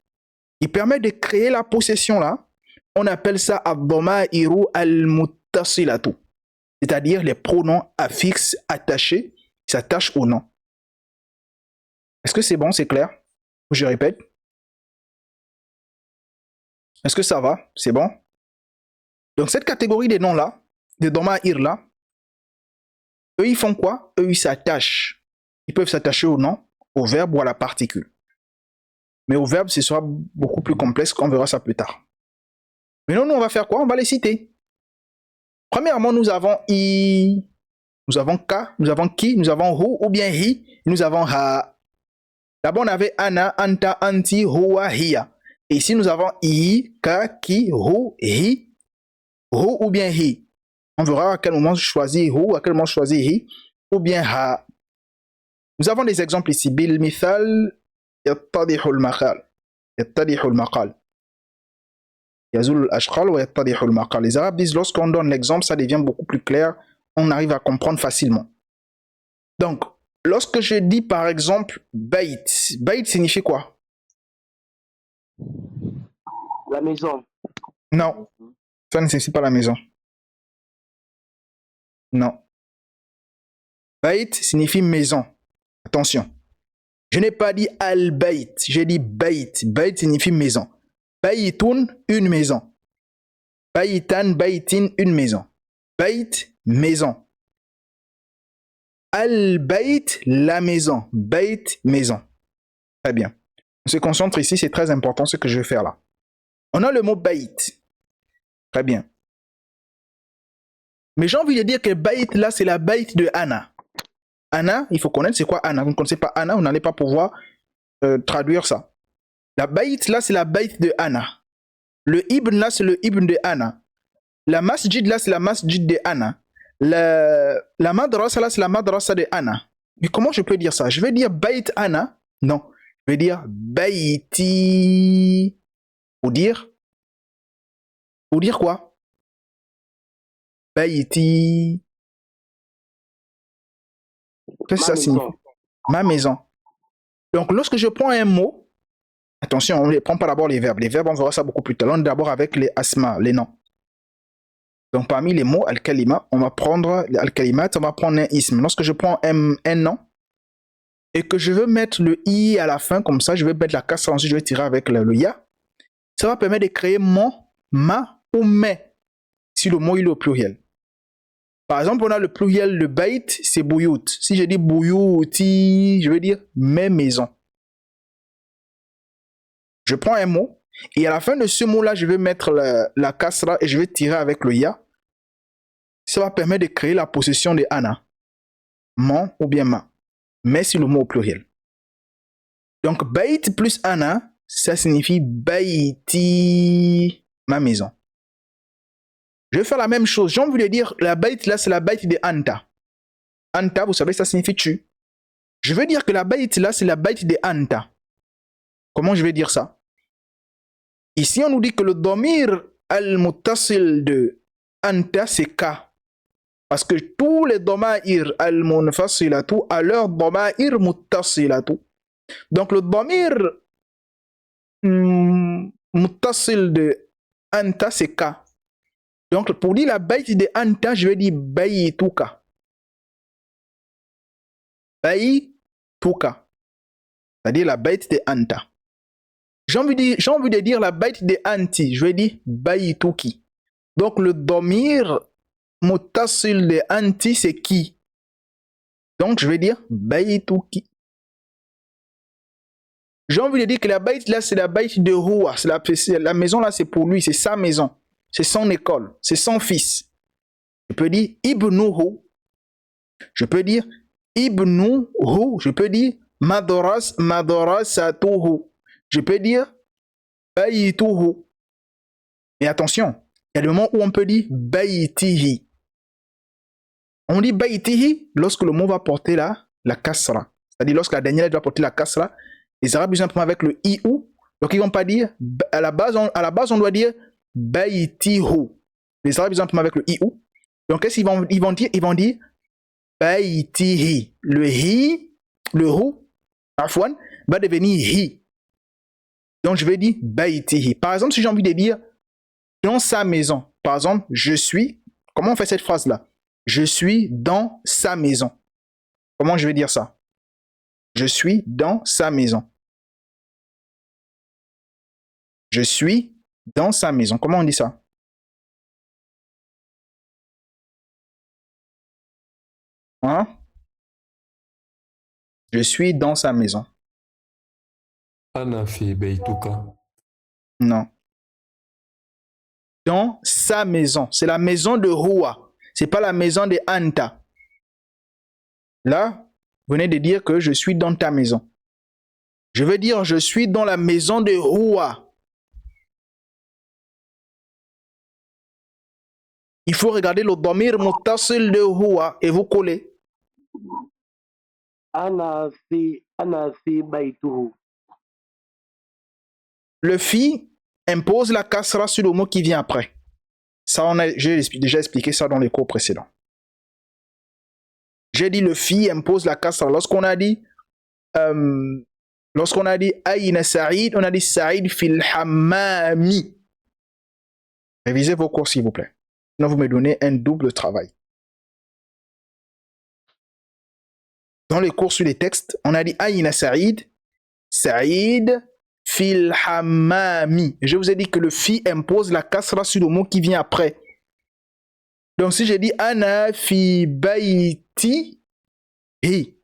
il permet de créer la possession là. On appelle ça Ad-Dhama'iru al-Muttasilatu. C'est-à-dire les pronoms affixes attachés qui s'attachent au nom. Est-ce que c'est bon, c'est clair? Je répète. Est-ce que ça va? C'est bon? Donc cette catégorie des noms-là, des Dhama'ir là, eux ils font quoi? Eux ils s'attachent. Ils peuvent s'attacher au nom, au verbe ou à la particule. Mais au verbe, ce sera beaucoup plus complexe, on verra ça plus tard. Mais nous, on va faire quoi? On va les citer. Premièrement, nous avons I, nous avons K, nous avons Ki, nous avons Hu ou bien Hi, nous avons Ha. D'abord, on avait Ana, Anta, Anti, Hua, Hia. Et ici, nous avons I, K, Ki, Hu, Hi, Hu ou bien Hi. On verra à quel moment je choisis Hu, à quel moment je choisis Hi, ou bien Ha. Nous avons des exemples ici. Bil mithal, yattadihul maqal. Yattadihul maqal. Yazul ashqal wa yattadihul maqal. Les Arabes disent, lorsqu'on donne l'exemple, ça devient beaucoup plus clair. On arrive à comprendre facilement. Donc, lorsque je dis par exemple Bait, Bait signifie quoi? La maison. Non, ça ne signifie pas la maison. Non. Bait signifie maison. Attention. Je n'ai pas dit al-Bait, j'ai dit Bait. Bait signifie maison. Baitun, une maison. Baitan, baitin, une maison. Bait, maison. Al-Bait, la maison. Bait, maison. Très bien. On se concentre ici, c'est très important ce que je vais faire là. On a le mot Bait. Très bien. Mais j'ai envie de dire que Bait là, c'est la Bait de Anna. Anna, il faut connaître c'est quoi Anna. Vous ne connaissez pas Anna, vous n'allez pas pouvoir traduire ça. La Bait là, c'est la Bait de Anna. Le Ibn là, c'est le Ibn de Anna. La Masjid là, c'est la Masjid de Anna. La Madrasa là, c'est la Madrasa de Anna. Mais comment je peux dire ça? Je vais dire Bait Anna? Non. Je vais dire Baiti. Ou dire quoi? Baiti. Qu'est-ce que ça signifie? Ma maison. Donc, lorsque je prends un mot, attention, on ne prend pas d'abord les verbes. Les verbes, on verra ça beaucoup plus tard. On est d'abord avec les asma, les noms. Donc, parmi les mots, al-kalima, on va prendre al-kalimat, on va prendre un ism. Lorsque je prends un nom et que je veux mettre le i à la fin, comme ça, je vais mettre la kasra, ensuite je vais tirer avec le ya. Ça va permettre de créer mon, ma ou mes, si le mot il est au pluriel. Par exemple, on a le pluriel de bait, c'est bouyout. Si je dis bouyouti, je veux dire mes maisons. Je prends un mot, et à la fin de ce mot-là, je vais mettre la kasra et je vais tirer avec le ya. Ça va permettre de créer la possession de ana. Mon ou bien ma. Mais c'est le mot au pluriel. Donc, bait plus ana, ça signifie baiti, ma maison. Je vais faire la même chose. J'ai envie de dire, la bait là, c'est la bait de anta. Anta, vous savez, ça signifie tu. Je veux dire que la bait là, c'est la bait de anta. Comment je vais dire ça? Ici, on nous dit que le domir al-muttasil de anta, c'est ka. Parce que tous les domair al-munfasilatu à leur domair muttasilatu. Donc le domir muttasil de anta, c'est ka. Donc pour dire la bait de anta, je vais dire bayituka. Bayituka. C'est-à-dire la bait de anta. J'ai envie de dire la bait de anti, je vais dire bayituki. Donc le domir muttasil de anti, c'est qui? Donc je vais dire bayituki. J'ai envie de dire que la bait là, c'est la bait de Huwa. La maison là, c'est pour lui, c'est sa maison. C'est son école, c'est son fils. Je peux dire ibnuhu. Je peux dire ibnuhu. Je peux dire madrasatuhu. Je peux dire bayituhu. Mais attention, il y a le moment où on peut dire bayitihi. On dit bayitihi lorsque le mot va porter la kasra. C'est-à-dire lorsque la dernière doit porter la kasra. Les Arabes, ils ont imprimé avec le iou. Donc, ils ne vont pas dire, à la base, on doit dire bayitihu. Les Arabes, ils ont imprimé avec le iou. Donc, qu'est-ce qu'ils vont dire? Ils vont dire bayitihi. Le hi, le hu, afwan, va devenir hi. Donc, je vais dire bayitihi. Par exemple, si j'ai envie de dire dans sa maison, par exemple, je suis, comment on fait cette phrase-là? Je suis dans sa maison. Comment je vais dire ça? Je suis dans sa maison. Je suis dans sa maison. Comment on dit ça? Hein? Je suis dans sa maison. Ana fi baytuka. Non. Dans sa maison. C'est la maison de Huwa. C'est pas la maison de Anta. Là, vous venez de dire que je suis dans ta maison. Je veux dire je suis dans la maison de Huwa. Il faut regarder le domir muttasil de Huwa et vous collez. Ana fi baytuhu. Le fi impose la kasra sur le mot qui vient après. Ça, j'ai déjà expliqué ça dans les cours précédents. J'ai dit le fi impose la kasra. Lorsqu'on a dit Aïna Saïd, on a dit Saïd fil hammami. Révisez vos cours s'il vous plaît. Sinon vous me donnez un double travail. Dans les cours sur les textes, on a dit Aïna Saïd, Saïd fil hammami. Je vous ai dit que le fi impose la kasra sur le mot qui vient après. Donc si j'ai dit Ana fi bayti hi.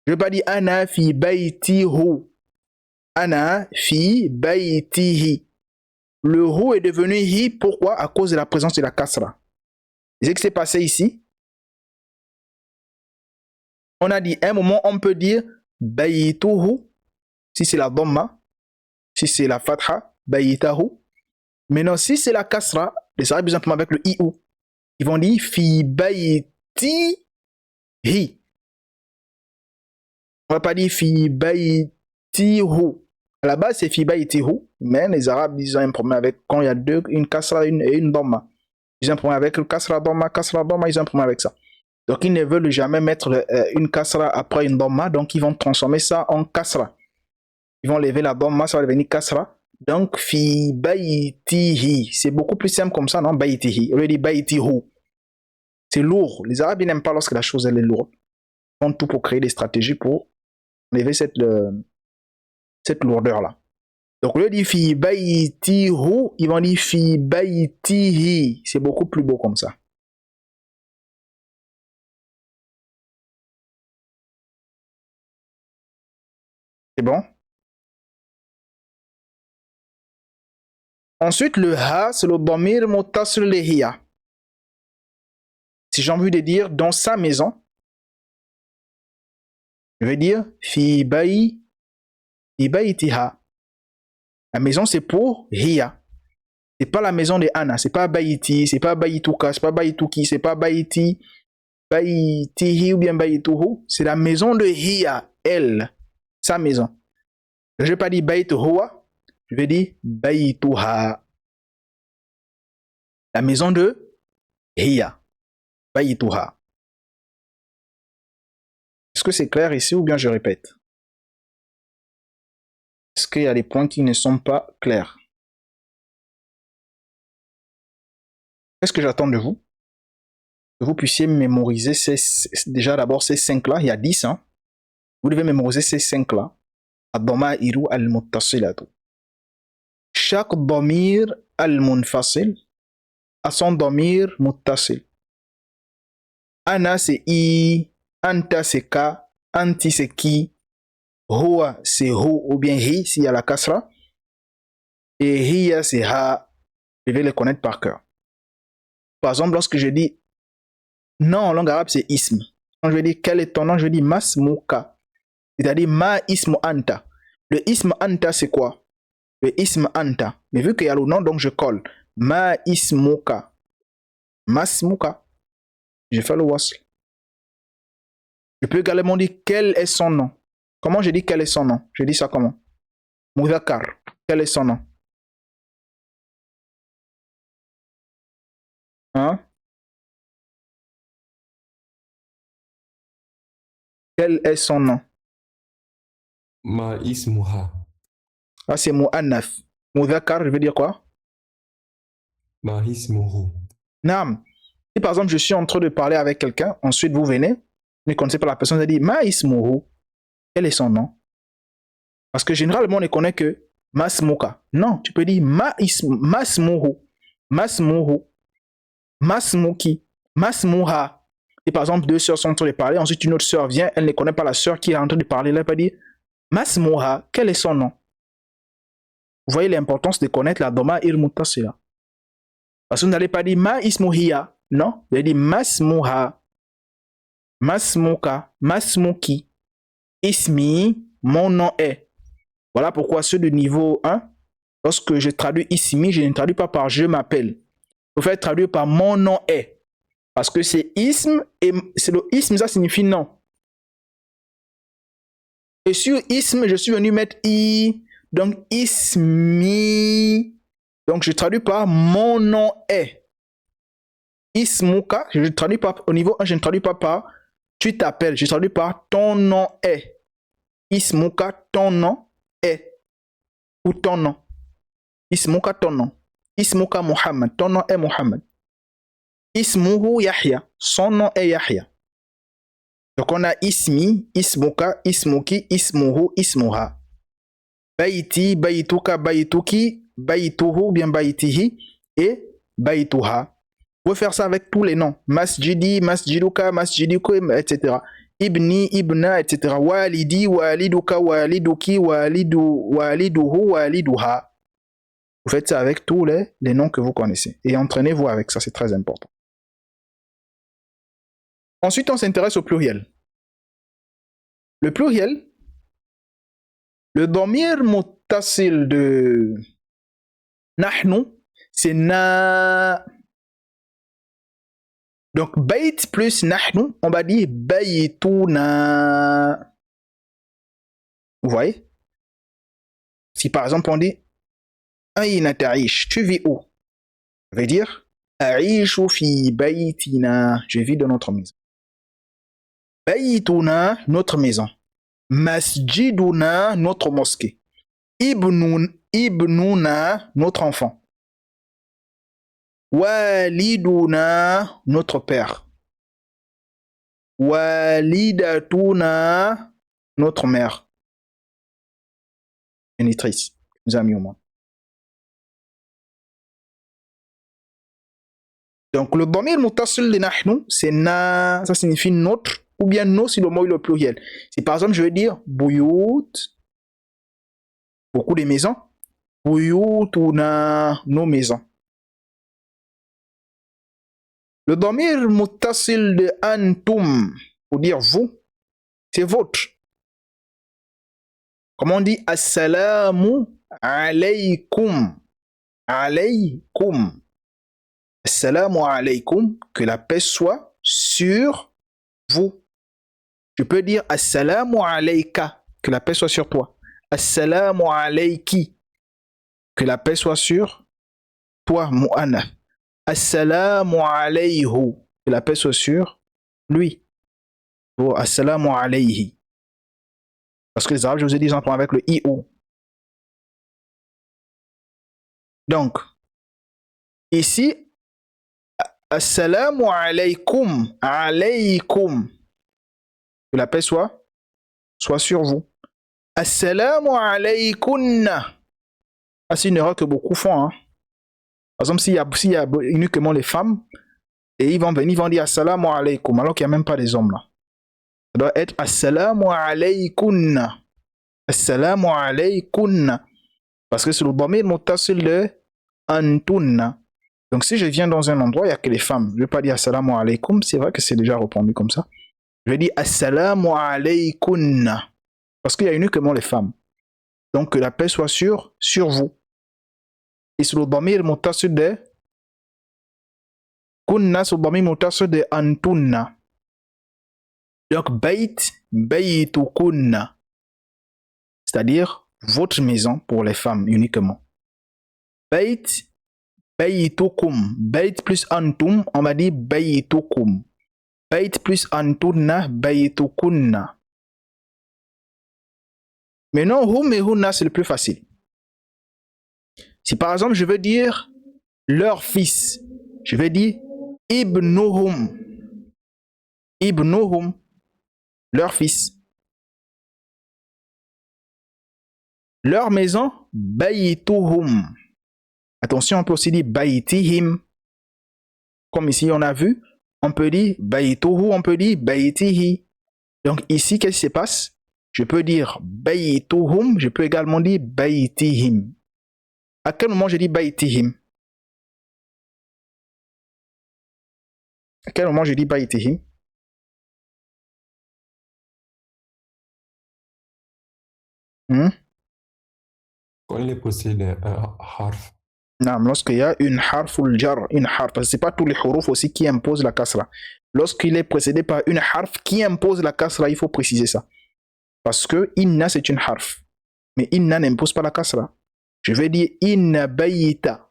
Je ne vais pas dire Ana fi baytihu. Ana fi baytihi. Le hu est devenu hi. Pourquoi? À cause de la présence de la kasra. C'est ce qui s'est passé ici. On a dit, à un moment, on peut dire baytuhu. Si c'est la dhamma. Si c'est la fatha. Baytahu. Maintenant, si c'est la kasra, les arabes, ils ont avec le iu. Ils vont dire fi baytihi. On va pas dire fi baytihu. À la base, c'est fi baytihu, mais les Arabes, ils ont un problème avec quand il y a deux, une kasra et une dhamma. Ils ont un problème avec le kasra dhamma, ils ont un problème avec ça. Donc, ils ne veulent jamais mettre une kasra après une dhamma, donc ils vont transformer ça en kasra. Ils vont lever la dhamma, ça va devenir kasra. Donc, fi baytihi. C'est beaucoup plus simple comme ça, non? Baytihi. On veut dire baytihu. C'est lourd. Les Arabes, ils n'aiment pas lorsque la chose elle est lourde. Ils font tout pour créer des stratégies pour enlever cette lourdeur-là. Donc, au lieu de dire fi baytihu, ils vont dire fi baytihi. C'est beaucoup plus beau comme ça. C'est bon? Ensuite, le ha, c'est le dhamir muttasil li hiya. Si j'ai envie de dire dans sa maison, je vais dire fi baytiha. La maison, c'est pour hiya. C'est pas la maison de Anna. C'est pas bayti, c'est pas bayituka, c'est pas bayituki, c'est pas bayti, baytihi ou bien bayituhu. C'est la maison de hiya, elle, sa maison. Je vais pas dire baytuhuwa, je vais dire baytuha. La maison de hiya, baytuha. Est-ce que c'est clair ici ou bien je répète? Est-ce qu'il y a des points qui ne sont pas clairs? Qu'est-ce que j'attends de vous? Que vous puissiez mémoriser déjà d'abord ces 5-là. Il y a 10, hein? Vous devez mémoriser ces 5-là. Ad-dama'iru al-muttasilatu. Chaque damir al-munfasil a son damir muttasil. Ana c'est i, anta c'est ka, anti c'est qui, huwa c'est hu ou bien hi s'il y a la kasra, et hiya c'est ha. Je vais les connaître par cœur. Par exemple, lorsque je dis non en langue arabe, c'est ism. Quand je vais dire quel est ton nom, je dis masmuka. C'est-à-dire ma ismu anta. Le ism anta, c'est quoi? Le ism anta. Mais vu qu'il y a le nom, donc je colle. Ma ismuka. Masmuka. Je fais le wasl. Je peux également dire quel est son nom. Comment je dis quel est son nom? Je dis ça comment? Mudhakar. Quel est son nom? Hein? Quel est son nom? Ma ismuha. Ah, c'est mu'annaf. Mudhakar, je veux dire quoi? Ma ismuhu. Naam. Si par exemple je suis en train de parler avec quelqu'un, ensuite vous venez, vous ne connaissez pas la personne, vous dit ma ismuhu. Quel est son nom? Parce que généralement on ne connaît que masmuka. Non, tu peux dire masmuhu, masmuhu, masmuki, masmuha. Et par exemple deux sœurs sont en train de parler, ensuite une autre sœur vient, elle ne connaît pas la sœur qui est en train de parler, elle peut dire masmuha. Quel est son nom? Vous voyez l'importance de connaître la dama'ir muttasila. Parce que vous n'allez pas dire ma ismuhiya. Non, vous allez dire masmuha, masmuka, masmuki, ismi, mon nom est. Voilà pourquoi ceux de niveau 1, lorsque je traduis ismi, je ne traduis pas par je m'appelle. Je préfère traduire par mon nom est. Parce que c'est ism, et c'est le ism, ça signifie non. Et sur ism, je suis venu mettre i, donc ismi. Donc je traduis par mon nom est. Ismuka, je ne traduis pas au niveau 1, je ne traduis pas par tu t'appelles, je traduis par ton nom est. Ismuka, ton nom est. Ou ton nom. Ismuka, ton nom. Ismuka Muhammad, ton nom est Muhammad. Ismuhu Yahya, son nom est Yahya. Donc on a ismi, ismuka, ismuki, ismuhu, ismuha. Baiti, baituka, baituki, baituhu, bien baitihi, et baituha. Vous pouvez faire ça avec tous les noms. Masjidi, masjiduka, masjidiku, etc. Ibni, ibna, etc. Walidi, waliduka, waliduki, waliduhu, waliduha. Vous faites ça avec tous les noms que vous connaissez. Et entraînez-vous avec ça, c'est très important. Ensuite, on s'intéresse au pluriel. Le pluriel, le damir muttasil de nahnu, c'est na. Donc, bayt plus nahnu, on va dire baytuna. Vous voyez? Si par exemple on dit Aïna ta'ish, tu vis où? Ça veut dire Aïshu fi baytina, je vis dans notre maison. Baytuna, notre maison. Masjiduna, notre mosquée. Ibnuna, notre enfant. Waliduna, notre père. Walidatuna, notre mère. Génitrice, nous a mis au monde. Donc le damir muttasil de nahnu, c'est na, ça signifie notre, ou bien no si le mot est le pluriel. Si par exemple je veux dire buyut, beaucoup de maisons, buyutuna, nos maisons. Le damir muttasil de antum, pour dire vous, c'est votre. Comment on dit assalamu alaykum. Alaykum. Assalamu alaykum, que la paix soit sur vous. Tu peux dire assalamu alayka, que la paix soit sur toi. Assalamu alayki, que la paix soit sur toi, mu'annath. Assalamu alayhu, que la paix soit sur lui. Pour assalamu alayhi. Parce que les Arabes, je vous ai dit, ils entendent avec le i-o. Donc, ici, assalamu alaykum, alaykum, que la paix soit sur vous. Assalamu alaykunna. Ah, c'est une erreur que beaucoup font. Hein. Par exemple, s'il y a uniquement les femmes, et ils vont venir, ils vont dire assalamu alaykum, alors qu'il n'y a même pas des hommes là. Ça doit être assalamu alaykunna. Assalamu alaykunna. Parce que c'est le damir muttasil de antunna. Donc si je viens dans un endroit, il n'y a que les femmes. Je ne vais pas dire assalamu alaykum, c'est vrai que c'est déjà répondu comme ça. Je vais dire assalamu alaykunna. Parce qu'il y a uniquement les femmes. Donc que la paix soit sur vous. Et c'est le damir muttasil de kunna, c'est le damir muttasil de antunna. Donc baytukunna. C'est-à-dire votre maison pour les femmes uniquement. Baytukum. Bayt plus antum, on va dire baytukum. Bayt plus antunna, baytukunna. Maintenant, hum et hunna, c'est le plus facile. Si par exemple, je veux dire leur fils, je vais dire ibnuhum. Ibnuhum, leur fils. Leur maison, baytuhum. Attention, on peut aussi dire baytihim. Comme ici, on a vu, on peut dire baytuhu, on peut dire baytihi. Donc ici, qu'est-ce qui se passe? Je peux dire baytuhum, je peux également dire baytihim. À quel moment je dis baytihim? À quel moment je dis baytihim? Quand il est possédé un harf. Non, lorsqu'il y a une harful jar, une harf, parce que ce n'est pas tous les huruf aussi qui imposent la kasra. Lorsqu'il est précédé par une harf qui impose la kasra, il faut préciser ça. Parce que inna c'est une harf. Mais inna n'impose pas la kasra. Je vais dire inna bayita.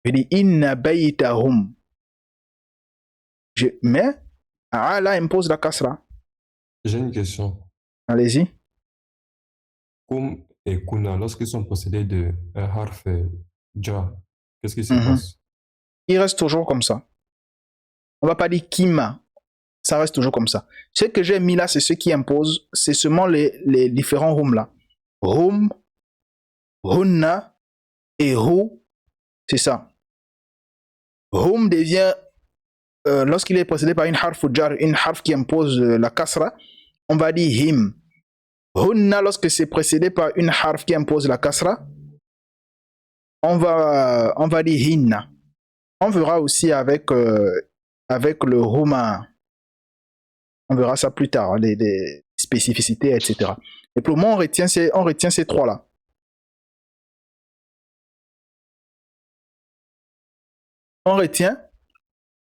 Je vais dire inna bayitahum. Mais ala impose la kasra. J'ai une question. Allez-y. Kum et kuna, lorsqu'ils sont possédés de un harf ja, qu'est-ce qui se passe? Il reste toujours comme ça. On ne va pas dire kima. Ça reste toujours comme ça. Ce que j'ai mis là, c'est ce qui impose. C'est seulement les différents hum là. Hum, hunna et hu. C'est ça. Hum devient, lorsqu'il est précédé par une harf jar, une harf qui impose la kasra, on va dire him. Hunna, lorsque c'est précédé par une harf qui impose la kasra, on va dire hinna. On verra aussi avec le huma. On verra ça plus tard, les spécificités, etc. Et pour le moment, on retient ces trois-là. On retient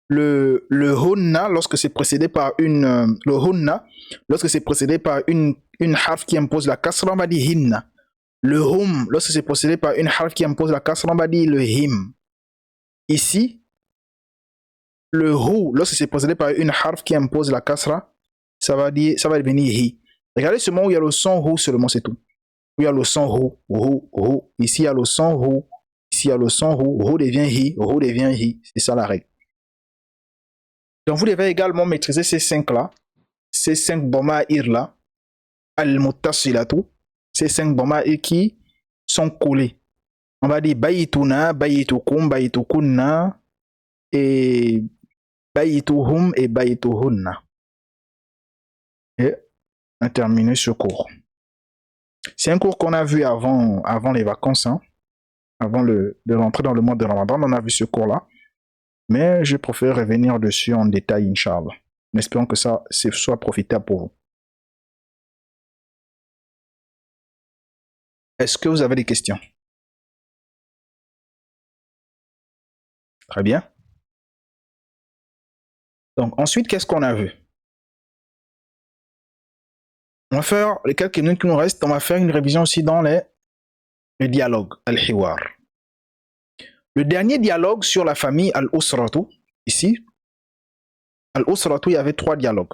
le hunna lorsque c'est précédé par une harf qui impose la kasra, on va dire hinna. Le hum, lorsque c'est précédé par une harf qui impose la kasra, on va dire le him. Ici, le hu, lorsque c'est précédé par une harf qui impose la kasra, ça va devenir hi. Regardez ce moment où il y a le son hu seulement, c'est tout. Où il y a le son hu. Ici, il y a le son hu. Ici, il y a le son hu. Hu devient hi. C'est ça la règle. Donc, vous devez également maîtriser ces 5-là. Ces 5 dama'ir-là. Al-muttasilatu. Ces 5 dama'ir qui sont collés. On va dire bayituna, bayitukum, bayitukunna. Et bayituhum et bayituhunna. Et on a terminé ce cours. C'est un cours qu'on a vu avant les vacances, hein, avant de rentrer dans le mois de Ramadan. On a vu ce cours-là. Mais je préfère revenir dessus en détail, Inch'Allah. En espérant que ça soit profitable pour vous. Est-ce que vous avez des questions? Très bien. Donc, ensuite, qu'est-ce qu'on a vu? On va faire, les quelques minutes qui nous restent, on va faire une révision aussi dans le dialogue, al-hiwar. Le dernier dialogue sur la famille al-usratu, ici, al-usratu, il y avait 3 dialogues.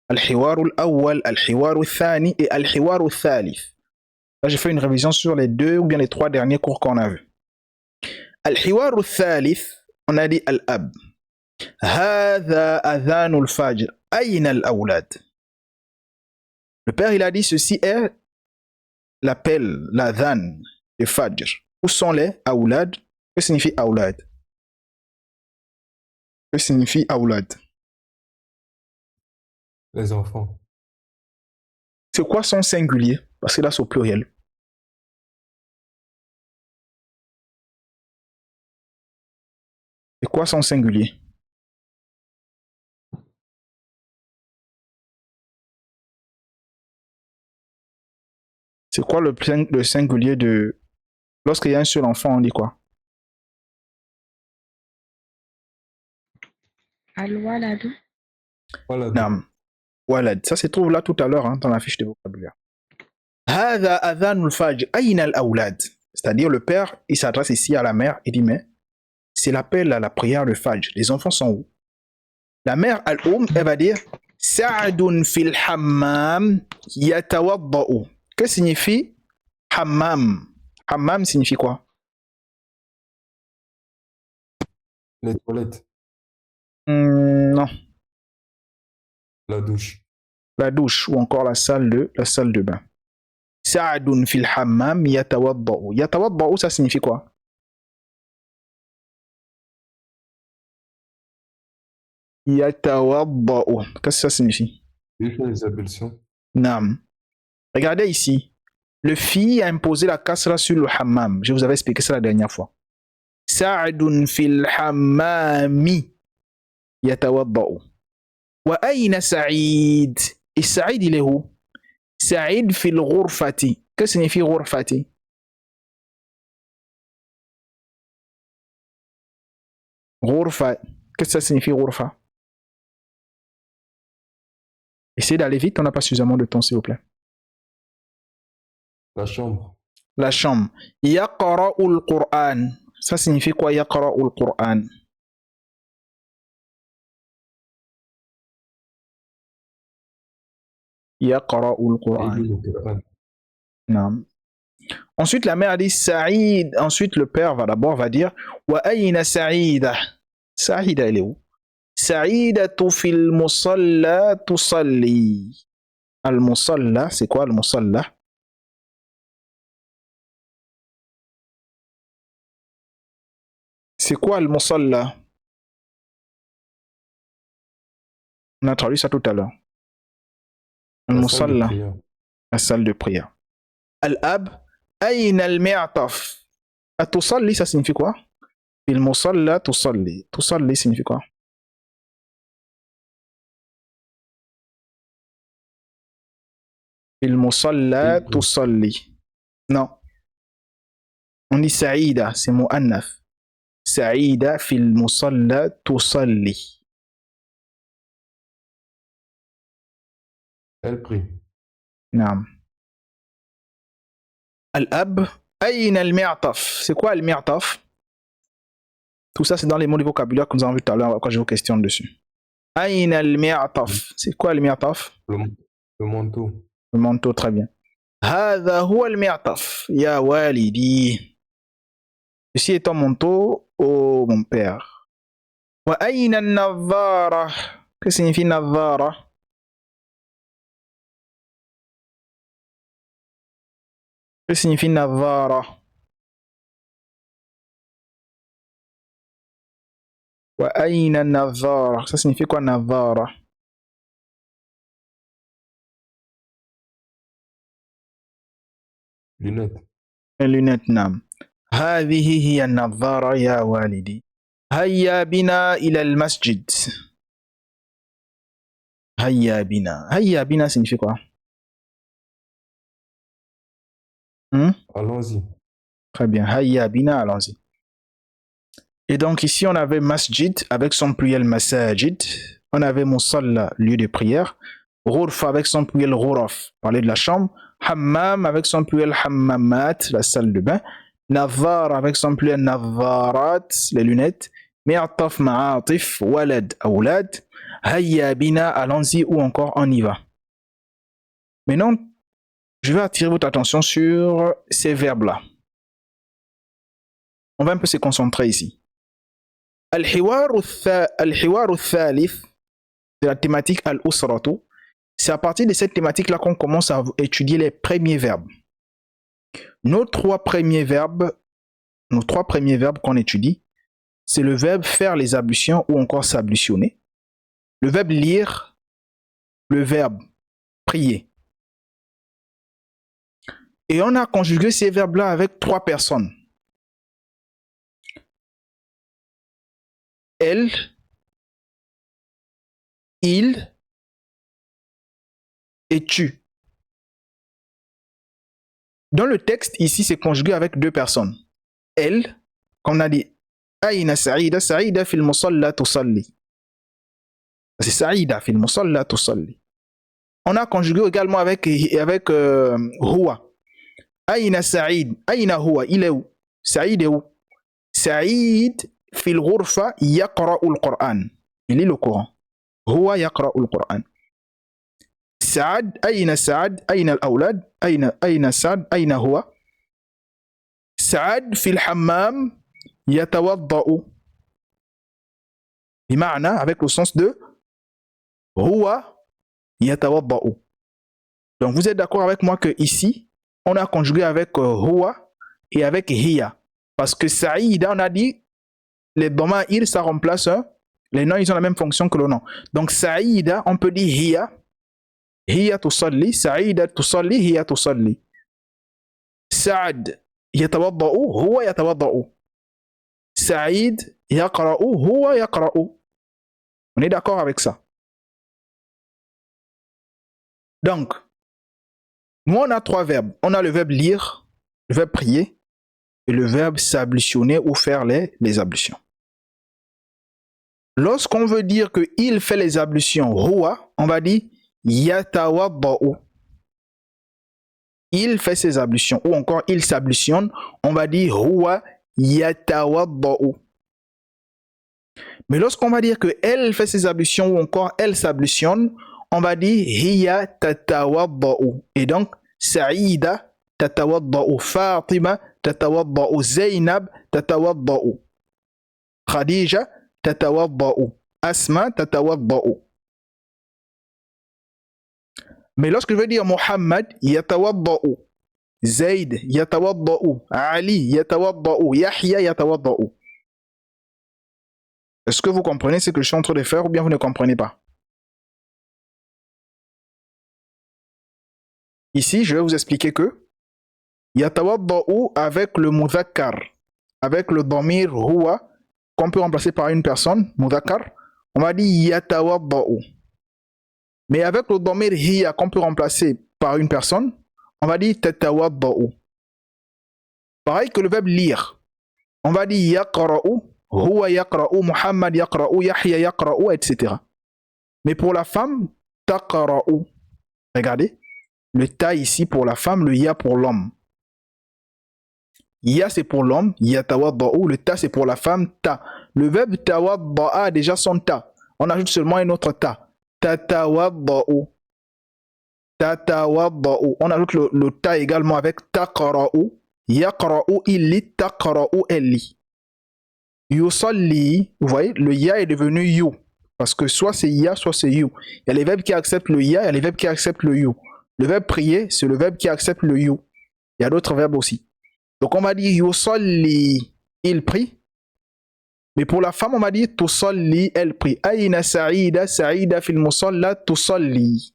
Al-hiwar al-awwal, al-hiwar al-thani et al-hiwar al-thalith. Là, j'ai fait une révision sur les 2 ou bien les 3 derniers cours qu'on a vus. Al-hiwar al-thalith, on a dit al-ab. Hadha adhan al-fajr. Ayna al-awlad. Le père, il a dit ceci est l'appel, l'adhan, le fajr. Où sont les awlad? Que signifie awlad? Que signifie awlad? Les enfants. C'est quoi son singulier? Parce que là, c'est au pluriel. C'est quoi son singulier? C'est quoi le singulier de... Lorsqu'il y a un seul enfant, on dit quoi? Al-waladu. Voilà. Nam. Walad. Ça se trouve là tout à l'heure dans la fiche de vocabulaire. Hadha adhanul fajr. Ayna al-awlad. C'est-à-dire le père, il s'adresse ici à la mère, il dit mais c'est l'appel à la prière de fajr. Les enfants sont où? La mère al-oum, elle va dire Sa'adun fil hammam yatawadda'u. Que signifie hammam? Hammam signifie quoi? Les toilettes. Non. La douche. La douche ou encore la salle de bain. Sa'adun fil hammam yatawadda'u. Yatawadda'u, ça signifie quoi? Yatawadda'u. Qu'est-ce que ça signifie? Il fait les ablutions. Nam. Regardez ici. Le fi a imposé la kasra sur le hammam. Je vous avais expliqué ça la dernière fois. Sa'adun fil hammami yatawadda'u. Wa ayna Sa'id? Et Sa'id, il est où? Sa'id fil ghurfati. Que signifie ghurfati? Ghurfa. Qu'est-ce que ça signifie ghurfa? Essayez d'aller vite, on n'a pas suffisamment de temps, s'il vous plaît. La chambre. La chambre. Yaqra'ul Qur'an. Ça signifie quoi, yaqra'ul Qur'an? Yaqra'ul Qur'an. Non. Ensuite, la mère a dit Sa'id. Ensuite, le père va dire Wa ayna Sa'ida. Sa'ida, elle est où? Sa'idatu fil musalla tusalli. Al-musalla, c'est quoi al-musalla? C'est quoi al-musalla? On a traduit ça tout à l'heure. Al-musalla, la salle de prière. Al-ab, ayna al-mi'taf. Tusalli, ça signifie quoi? Fil musalla tusalli. Tusalli signifie quoi? Fil musalla tusalli. Non. On dit Sa'ida, c'est mu'annaf. Sa'ida fil musalla tusalli. Elle prie. Naam. Al-ab, ayna al-mi'taf. C'est quoi al-mi'taf? Tout ça, c'est dans les mots du vocabulaire que nous avons vu tout à l'heure quand je vous questionne dessus. Ayna al-mi'taf. C'est quoi al-mi'taf? Le manteau. Le manteau, très bien. Hadha huwa al-mi'taf. Ya walidi. Ceci est ton manteau, oh mon père. Wa ayna al-nadhara. Que signifie nadhara? Que signifie nadhara? Wa ayna nadhara. Ça signifie quoi nadhara? Lunettes. Les lunettes, nam. هذه هي النظارة يا والدي. Hayya bina ila al-masjid. Hayya bina. Hayya bina signifie quoi? Allons-y. Très bien. Hayya bina, allons-y. Et donc ici, on avait masjid avec son pluriel masajid. On avait musalla, lieu de prière. Ghurfa avec son pluriel ghuraf, parler de la chambre. Hammam avec son pluriel hammamat, la salle de bain. Nazar avec son pluriel nazarat, les lunettes. Mi'ataf, ma'atif, walad, awlad. Hayya bina, allons-y ou encore on y va. Maintenant, je vais attirer votre attention sur ces verbes-là. On va un peu se concentrer ici. Al-Hiwar al-Thalith de la thématique Al-Usratu, c'est à partir de cette thématique-là qu'on commence à étudier les premiers verbes. Nos trois premiers verbes qu'on étudie, c'est le verbe faire les ablutions ou encore s'ablutionner, le verbe lire, le verbe prier. Et on a conjugué ces verbes-là avec trois personnes. Elle, il et tu. Dans le texte, ici, c'est conjugué avec deux personnes. Elle, comme on a dit, Aïna Saïda, Saïda fil musalla tusalli. C'est Saïda fil musalla tusalli. On a conjugué également avec Huwa. Aïna Saïd, Aïna Huwa, il est où? Saïd est où? Saïd fil ghurfa yaqra'u al-Qur'an. Il lit le Coran. Huwa yaqra'u al-Qur'an. سعد أين سعد أين الأولاد أين سعد أين هو سعد في الحمام يتوضأ بمعنى avec le sens de هو يتوضأ. Donc vous êtes d'accord avec moi que ici on a conjugué avec huwa et avec hiya parce que Saïda on a dit les dama'ir ça remplace les noms ils ont la même fonction que le nom. Donc Saïda on peut dire hiya. هي تصلي سعيدة تصلي هي تصلي سعد يتوضأ هو يتوضأ سعيد يقرأ هو يقرأ. On est d'accord avec ça? Donc, nous on a trois verbes. On a le verbe lire, le verbe prier et le verbe s'ablutionner ou faire les ablutions. Lorsqu'on veut dire que il fait les ablutions, huwa, on va dire Yatawadda'u. Il fait ses ablutions ou encore il s'ablutionne, on va dire huwa yatawadda'u. Mais lorsqu'on va dire que elle fait ses ablutions ou encore elle s'ablutionne, on va dire hiya tatawadda'u. Et donc Saïda tatawadda'u, Fatima tatawadda'u, Zainab tatawadda'u, Khadija tatawadda'u, Asma tatawadda'u. Mais lorsque je veux dire Muhammad, yatawadda'u, Zayd, yatawadda'u, Ali, yatawadda'u, Yahya, yatawadda'u. Est-ce que vous comprenez ce que je suis en train de faire ou bien vous ne comprenez pas? Ici, je vais vous expliquer que yatawadda'u avec le mudhakkar, avec le damir huwa, qu'on peut remplacer par une personne, mudhakkar, on va dire yatawadda'u. Mais avec le damir hiya qu'on peut remplacer par une personne, on va dire tatawadda'u. Pareil que le verbe lire. On va dire yaqra'u, huwa yaqra'u, Muhammad yaqra'u, Yahya yaqra'u, etc. Mais pour la femme, taqra'u. Regardez, le ta ici pour la femme, le ya pour l'homme. Ya c'est pour l'homme, yatawadda'u, le ta c'est pour la femme, ta. Le verbe tawadda'a a déjà son ta. On ajoute seulement un autre ta. Tatawadda'u. Tatawadda'u. On ajoute le ta également avec taqra'u. Yaqra'u, il lit, taqra'u, elle lit. Yusalli, vous voyez, le ya est devenu you. Parce que soit c'est ya, soit c'est you. Il y a les verbes qui acceptent le ya, il y a les verbes qui acceptent le you. Le verbe prier, c'est le verbe qui accepte le you. Il y a d'autres verbes aussi. Donc on va dire yusalli, il prie. Mais pour la femme, on m'a dit tusalli, elle prie. Aïna Saïda, Saïda fil musalla tusalli.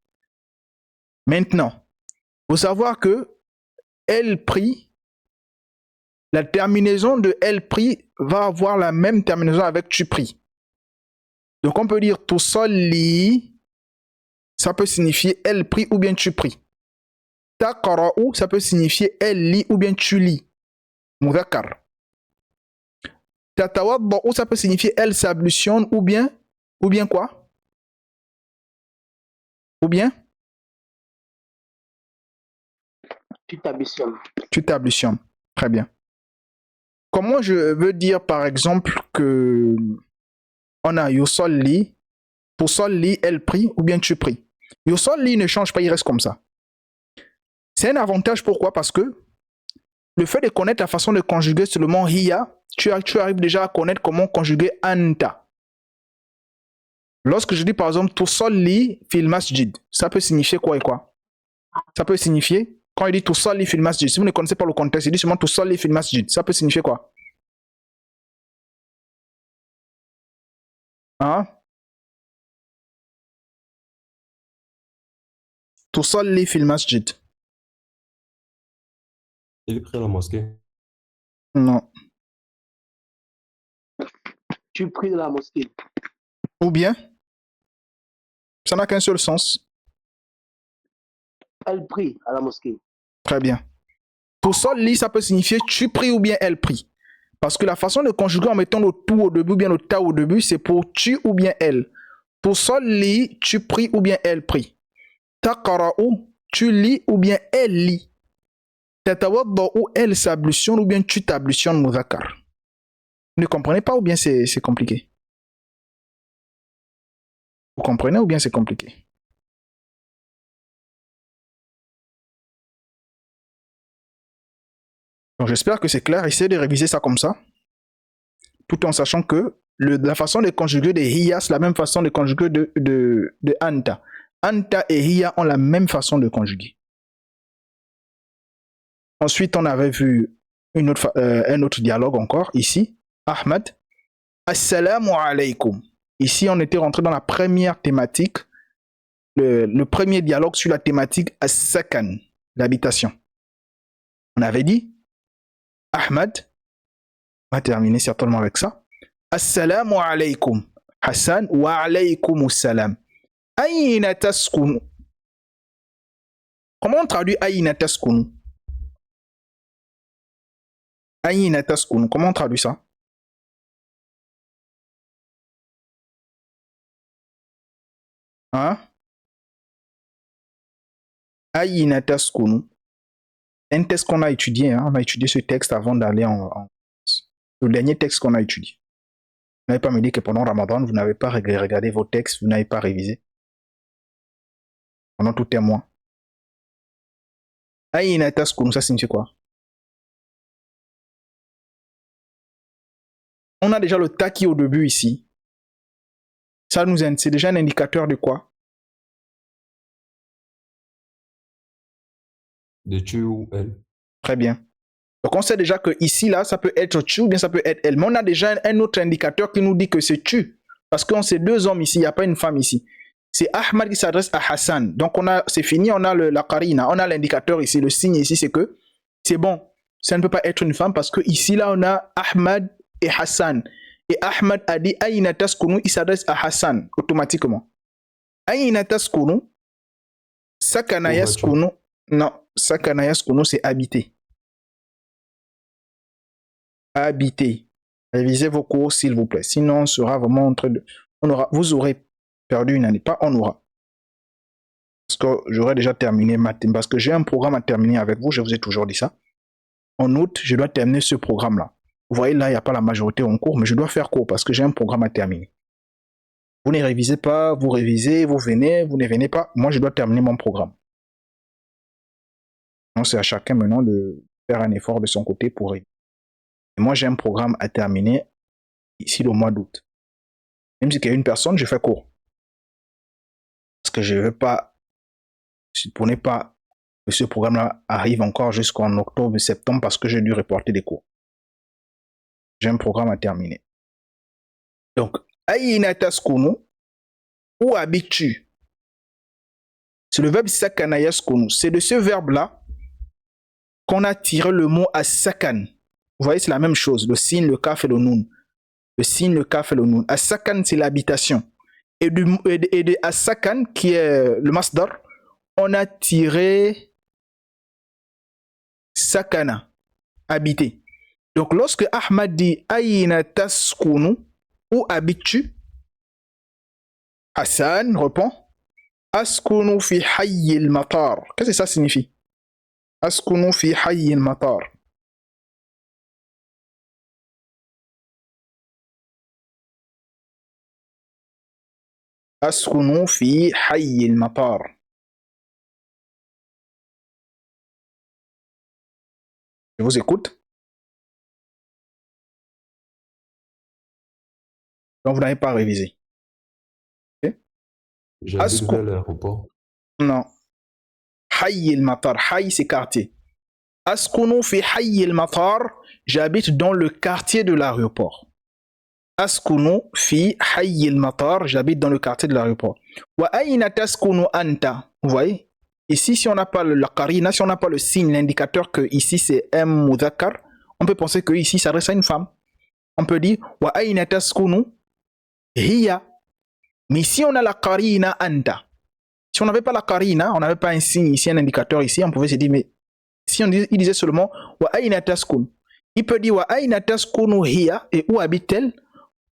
Maintenant, il faut savoir que elle prie La terminaison de elle prie va avoir la même terminaison avec tu pries. Donc on peut dire tusalli, ça peut signifier elle prie ou bien tu pries. Taqra'u, ça peut signifier elle lit ou bien tu lis. Mudhakkar. Tatawadda'u, ça peut signifier elle s'ablutionne ou bien quoi? Ou bien Tu t'ablutionnes. tu t'ablutionnes. Très bien. Comment je veux dire par exemple que on a yusalli, pour salli, elle prie ou bien tu pries. Yusalli ne change pas, il reste comme ça. C'est un avantage, pourquoi? Parce que le fait de connaître la façon de conjuguer seulement hiya, tu arrives déjà à connaître comment conjuguer anta. Lorsque je dis par exemple tusalli fil masjid, ça peut signifier quoi et quoi? Ça peut signifier, quand il dit tusalli fil masjid, si vous ne connaissez pas le contexte, il dit seulement tusalli fil masjid, ça peut signifier quoi? Hein? Tusalli fil masjid. Il prie à la mosquée. Non. Tu pries dans la mosquée. Ou bien, ça n'a qu'un seul sens. Elle prie à la mosquée. Très bien. Tusalli, ça peut signifier tu pries ou bien elle prie. Parce que la façon de conjuguer en mettant le tout au début ou bien le ta au début, c'est pour tu ou bien elle. Tusalli, tu pries ou bien elle prie. Taqra'u, tu lis ou bien elle lit. Tatawadda'u, elle s'ablutionne ou bien tu t'ablutionnes mudhakkar. Vous ne comprenez pas ou bien c'est compliqué? Vous comprenez ou bien c'est compliqué? Donc j'espère que c'est clair. Essayez de réviser ça comme ça, tout en sachant que la façon de conjuguer de hiya, c'est la même façon de conjuguer de anta. Anta et hiya ont la même façon de conjuguer. Ensuite, on avait vu un autre dialogue encore, ici. Ahmad. Assalamu alaikum. Ici, on était rentré dans la première thématique, le premier dialogue sur la thématique as-sakan, l'habitation. On avait dit, Ahmad, on va terminer certainement avec ça. Assalamu alaikum. Hassan, wa alaikum assalam. Aïna taskunu. Comment on traduit Aïna taskunu? Aïna taskunu. Comment on traduit ça? Hein? Aïna taskunu. Un texte qu'on a étudié, hein? On a étudié ce texte avant d'aller le dernier texte qu'on a étudié. Vous n'avez pas me dit que pendant Ramadan, vous n'avez pas regardé vos textes, vous n'avez pas révisé. Pendant tout un mois. Aïna taskunu, ça signifie quoi? On a déjà le ta qui est au début ici. Ça c'est déjà un indicateur de quoi? De tu ou elle. Très bien. Donc on sait déjà que ici, là, ça peut être tu ou bien ça peut être elle. Mais on a déjà un autre indicateur qui nous dit que c'est tu. Parce qu'on sait deux hommes ici, il n'y a pas une femme ici. C'est Ahmad qui s'adresse à Hassan. Donc c'est fini, on a la qarina, on a l'indicateur ici, le signe ici, c'est que c'est bon. Ça ne peut pas être une femme parce que ici, là, on a Ahmad et Hassan. Et Ahmad a dit Aïna taskunu, il s'adresse à Hassan automatiquement. Aïna taskunu, sakana yaskunu, non, sakana yaskunu, c'est habiter. Habiter. Révisez vos cours, s'il vous plaît. Sinon, on sera vraiment en train de... vous aurez perdu une année, pas on aura. Parce que j'aurais déjà terminé parce que j'ai un programme à terminer avec vous, je vous ai toujours dit ça. En août, je dois terminer ce programme-là. Vous voyez, là, il n'y a pas la majorité en cours, mais je dois faire cours parce que j'ai un programme à terminer. Vous ne révisez pas, vous révisez, vous venez, vous ne venez pas. Moi, je dois terminer mon programme. Donc, c'est à chacun maintenant de faire un effort de son côté pour réviser. Et moi, j'ai un programme à terminer ici le mois d'août. Même si il y a une personne, je fais cours. Parce que je ne veux pas, pour ne pas que ce programme-là arrive encore jusqu'en octobre, septembre, parce que j'ai dû reporter des cours. J'ai un programme à terminer. Donc, Aïna taskunu, où habites-tu? C'est le verbe sakana yaskunu. C'est de ce verbe-là qu'on a tiré le mot as-sakan. vous voyez, c'est la même chose. Le sin, le kaf et le nun. Le sin, le kaf et le nun. As-sakan, c'est l'habitation. Et de as-sakan, qui est le masdar, on a tiré sakana, habiter. Donc, lorsque Ahmad dit Aïna taskunu, où habites-tu? Hassan répond Askunu fi hayy al-matar. Qu'est-ce que ça signifie? Askunu fi hayy al-matar. Askunu fi hayy al-matar. Je vous écoute. Donc, vous n'avez pas révisé. Okay? J'habite vers l'aéroport. Non. Hayy al-matar. Hayy, c'est quartier. Askunu fi hayy al-matar. J'habite dans le quartier de l'aéroport. Askunu fi hayy al-matar. J'habite dans le quartier de l'aéroport. Wa ayna taskunu anta. Vous voyez? Ici, si on n'a pas la qarina, si on n'a pas le signe, l'indicateur que ici c'est M mudhakkar, on peut penser que ici ça reste à une femme. On peut dire wa ayna taskunu hiya. Mais si on a la qarina anta, si on n'avait pas la qarina, on n'avait pas un signe ici, un indicateur ici, on pouvait se dire, mais si il disait seulement wa ayna taskun, il peut dire wa ayna taskunu hiya, et où habite-t-elle?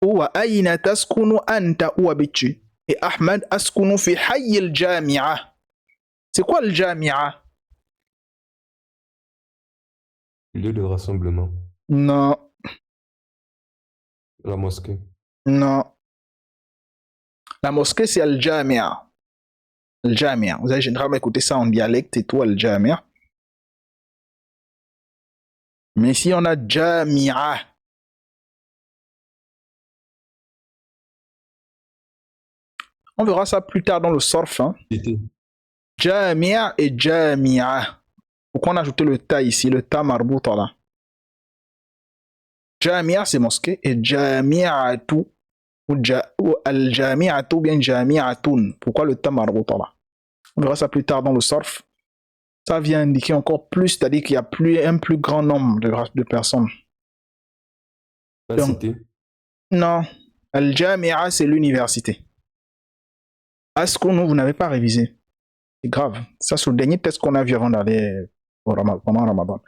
Ou wa ayna taskunu anta, où habites-tu? Et Ahmad askunu fi hayy al-jami'a. C'est quoi le jami'a? Lieu de rassemblement. Non, La mosquée. non. La mosquée, c'est al-jami'a. Al-jami'a. Vous avez généralement écouté ça en dialecte et tout, al-jami'a. Mais si on a jami'a, on verra ça plus tard dans le surf. Hein. Jami'a et jami'a. Pourquoi on a ajouté le ta ici, le ta marbouta là? Jami'a, c'est mosquée, et jami'atu, ou al-jami'atu, ou bien jami'atun. Pourquoi le ta marbouta là? On verra ça plus tard dans le surf. Ça vient indiquer encore plus, c'est-à-dire qu'il y a un plus grand nombre de personnes. La cité. Non, al-jami'a, c'est l'université. Askunu, vous n'avez pas révisé. C'est grave. Ça, c'est le dernier test qu'on a vu avant d'aller pendant Ramadan.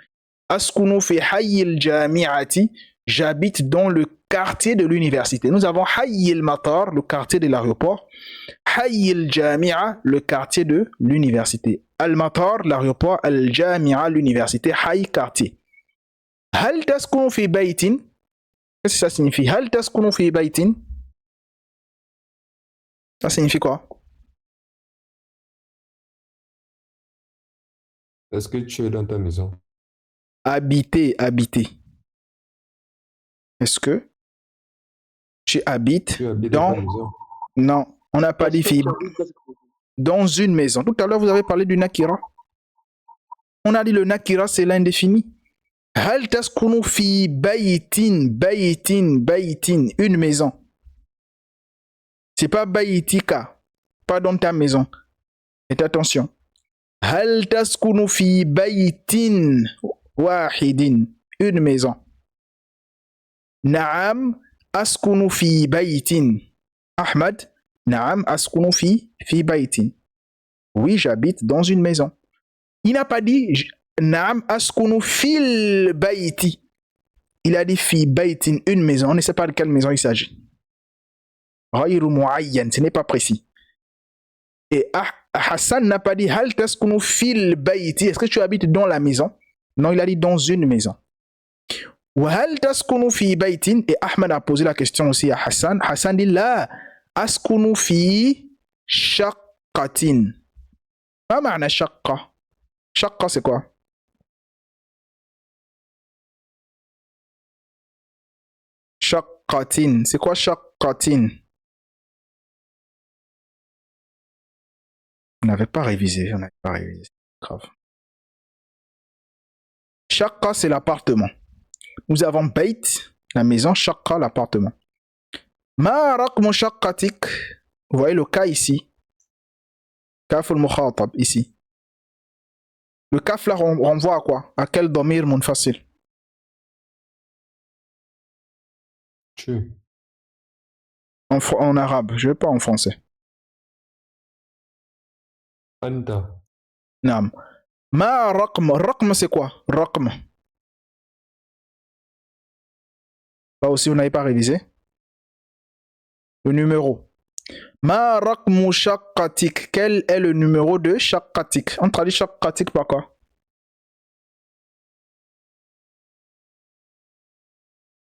Askunu fi hayy al-jami'ati. J'habite dans le quartier de l'université. Nous avons hayy al-matar, le quartier de l'aéroport. Hayy al-jami'a, le quartier de l'université. Al-matar, l'aéroport. Al-jami'a, l'université. Hayy, quartier. Hal taskunu fi baytin. Qu'est-ce que ça signifie? Hal taskunu fi baytin. Ça signifie quoi? Est-ce que tu es dans ta maison? Habiter, habiter. Est-ce que tu habites dans ta maison? Non, on n'a pas dit fille. Dans une maison. Tout à l'heure, vous avez parlé du nakira. On a dit le nakira, c'est l'indéfini. Hal taskunu fi baytin, baytin, baytin, une maison. C'est pas baytika, pas dans ta maison. Faites attention. Hal taskunu fi baytin wahidin, une maison. Naam askunu fi baytin. Ahmad, naam askunu fi baytin. Oui, j'habite dans une maison. Il n'a pas dit naam askunu fil bayti. Il a dit fi baytin, une maison. On ne sait pas de quelle maison il s'agit. Ghayru muayyan, ce n'est pas précis. Et Hassan n'a pas dit hal taskunu fil bayti. Est-ce que tu habites dans la maison? Non, il a dit dans une maison. Wa hal taskunu fi baytin. Et Ahmed a posé la question aussi à Hassan. Hassan dit la askunu fi shaqqatin. Ma ma'na shaqqa? Shaqqa c'est quoi? Shaqqatin. C'est quoi shaqqatin? On n'avait pas révisé, Grave. Shaqqa, c'est l'appartement. Nous avons Bait, la maison, Shaqqa, l'appartement. Ma raqmu shaqqatik. Vous voyez le cas ici. Kaf al-mukhatab, ici. Le kaf là renvoie à quoi? À quel damir munfasil? Tu. En arabe, je ne vais pas en français. Anta. Naam. Ma raqm. Raqm, c'est quoi? Raqm. Là aussi, vous n'avez pas révisé. Le numéro. Ma raqmu shaqqatik. Quel est le numéro de shaqqatik? On traduit shaqqatik par quoi?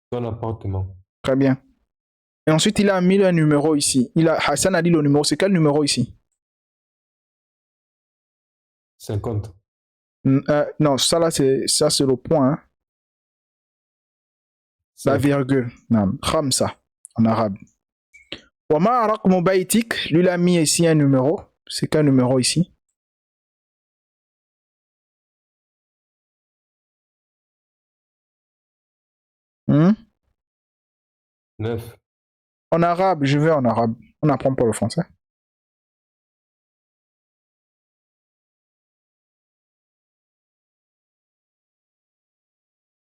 Ton appartement. Très bien. Et ensuite, il a mis un numéro ici. Hassan a dit le numéro. C'est quel numéro ici? 50. Non, ça là, c'est le point. Hein. La 5. virgule. Non, khamsa en arabe. Wama raqmu baytik. Lui, il a mis ici un numéro. C'est quel numéro ici? Hmm? 9. En arabe, je vais en arabe. On n'apprend pas le français.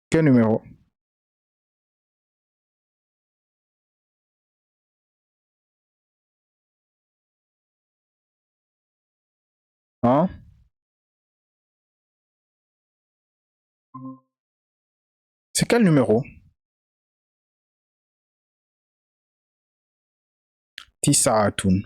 Quel numéro? Hein? C'est quel numéro? Tisa'atun.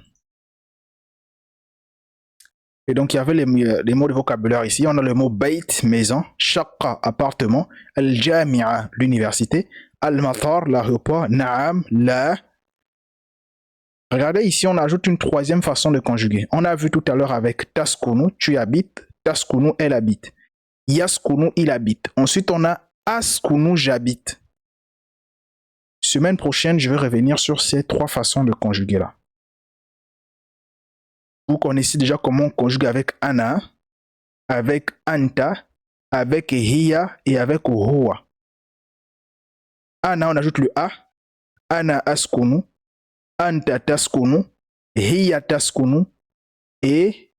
Et donc, il y avait les mots de vocabulaire ici. On a le mot bait, maison, shaqqa, appartement, al-jami'a, l'université, al-matar, l'aéroport, na'am, la. Regardez ici, on ajoute une troisième façon de conjuguer. On a vu tout à l'heure avec taskunu, tu habites, taskunu, elle habite. Yaskunu, il habite. Ensuite, on a askunu, j'habite. Semaine prochaine, je vais revenir sur ces trois façons de conjuguer là. Vous connaissez déjà comment on conjugue avec ana, avec anta, avec hiya et avec huwa. Ana, on ajoute le a. Ana askunu, anta taskunu, hiya taskunu et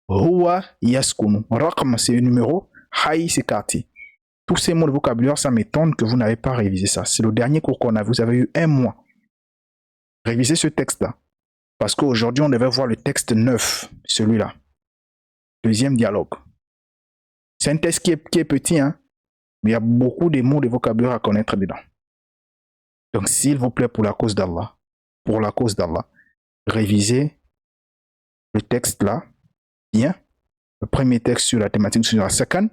huwa yaskunu. Raqm, c'est le numéro. Hay, c'est quartier. Tous ces mots de vocabulaire, ça m'étonne que vous n'avez pas révisé ça. C'est le dernier cours qu'on a. Vous avez eu un mois. Révisez ce texte-là. Parce qu'aujourd'hui, on devait voir le texte 9, celui-là. Deuxième dialogue. C'est un texte qui est petit, hein, mais il y a beaucoup de mots de vocabulaire à connaître dedans. Donc, s'il vous plaît, pour la cause d'Allah, révisez le texte là, bien. Le premier texte sur la thématique sur la sakan.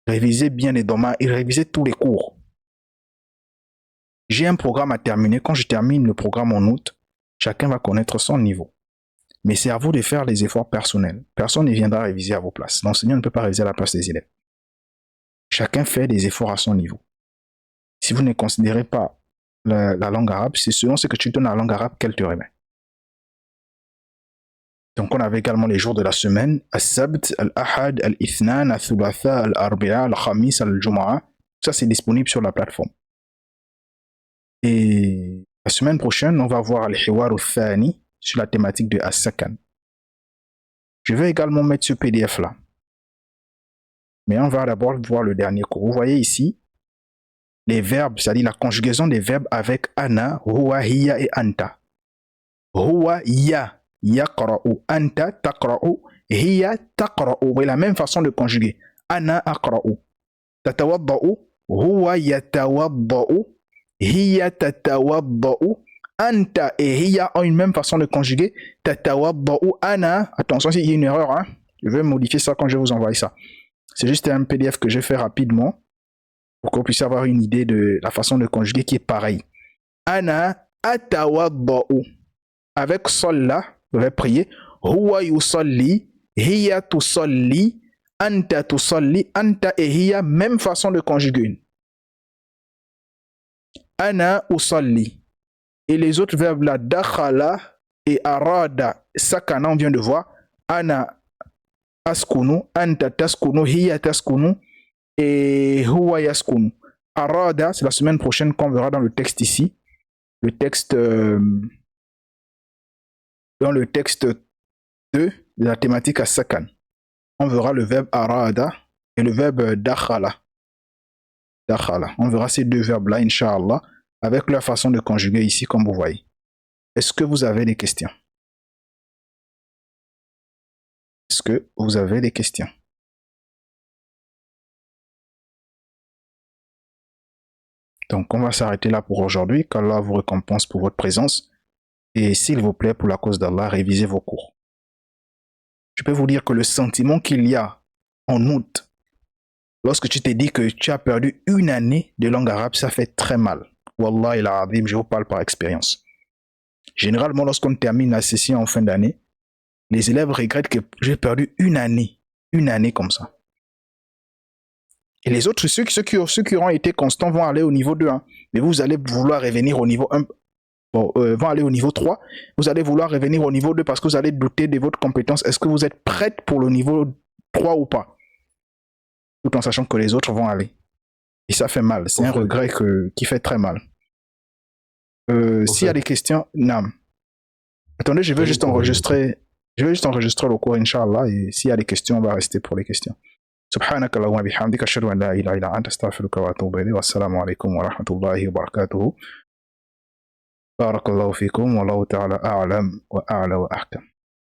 Révisez bien les domaines et révisez tous les cours. J'ai un programme à terminer. Quand je termine le programme en août, chacun va connaître son niveau. Mais c'est à vous de faire les efforts personnels. Personne ne viendra réviser à vos places. L'enseignant ne peut pas réviser à la place des élèves. Chacun fait des efforts à son niveau. Si vous ne considérez pas la langue arabe, c'est selon ce que tu donnes à la langue arabe qu'elle te remet. Donc on avait également les jours de la semaine, al-sabt, al-ahad, al-ithnan, al-thulatha, al-arbi'a, al-khamis, al-jum'a. Ça c'est disponible sur la plateforme. Et la semaine prochaine, on va voir al-hiwar al-thani sur la thématique de as-sakan. Je vais également mettre ce PDF là. Mais on va d'abord voir le dernier cours. Vous voyez ici les verbes, c'est-à-dire la conjugaison des verbes avec ana, huwa, hiya et anta. Huwa, ya, yaqra'u, anta, taqra'u, hiya, taqra'u. Et la même façon de conjuguer. Ana, aqra'u. Tatawadda'u, huwa, yatawadda'u, hiya, tatawadda'u. Anta et hiya ont une même façon de conjuguer. Tatawadda'u, ana. Attention, s'il y a une erreur, hein. Je vais modifier ça quand je vous envoie ça. C'est juste un PDF que j'ai fait rapidement pour qu'on puisse avoir une idée de la façon de conjuguer qui est pareille. Ana atawadda'u. Avec sol là, vous allez prier. Huwa yusalli, hiya tusalli, anta tusalli, anta et hiya, même façon de conjuguer. Ana usalli. Et les autres verbes là, dakhala et arada, sakana, on vient de voir. Ana askunu, anta taskunu, hiya taskunu et huwa yaskunu. Arada, c'est la semaine prochaine qu'on verra dans le texte ici. Le texte dans le texte 2 de la thématique à sakan. On verra le verbe arada et le verbe dakhala. Dakhala. On verra ces deux verbes là, Inch'Allah, avec leur façon de conjuguer ici, comme vous voyez. Est-ce que vous avez des questions? Est-ce que vous avez des questions? Donc, on va s'arrêter là pour aujourd'hui. Qu'Allah vous récompense pour votre présence. Et s'il vous plaît, pour la cause d'Allah, révisez vos cours. Je peux vous dire que le sentiment qu'il y a en août, lorsque tu t'es dit que tu as perdu une année de langue arabe, ça fait très mal. Wallah il azim, je vous parle par expérience. Généralement, lorsqu'on termine la session en fin d'année, les élèves regrettent que j'ai perdu une année comme ça. Et les autres, ceux qui auront été constants vont aller au niveau 2. Mais vous allez vouloir revenir au niveau 1. Vont aller au niveau 3. Vous allez vouloir revenir au niveau 2 parce que vous allez douter de votre compétence. Est-ce que vous êtes prête pour le niveau 3 ou pas? Tout en sachant que les autres vont aller. Et ça fait mal. C'est un regret qui fait très mal. S'il y a des questions, Nam. Attendez, je vais juste enregistrer le cours, Inch'Allah. Et s'il y a des questions, on va rester pour les questions. سبحانك اللهم وبحمدك أشهد أن لا إله إلا أنت أستغفرك وأتوب إليك والسلام عليكم ورحمة الله وبركاته بارك الله فيكم والله تعالى أعلم وأعلى وأحكم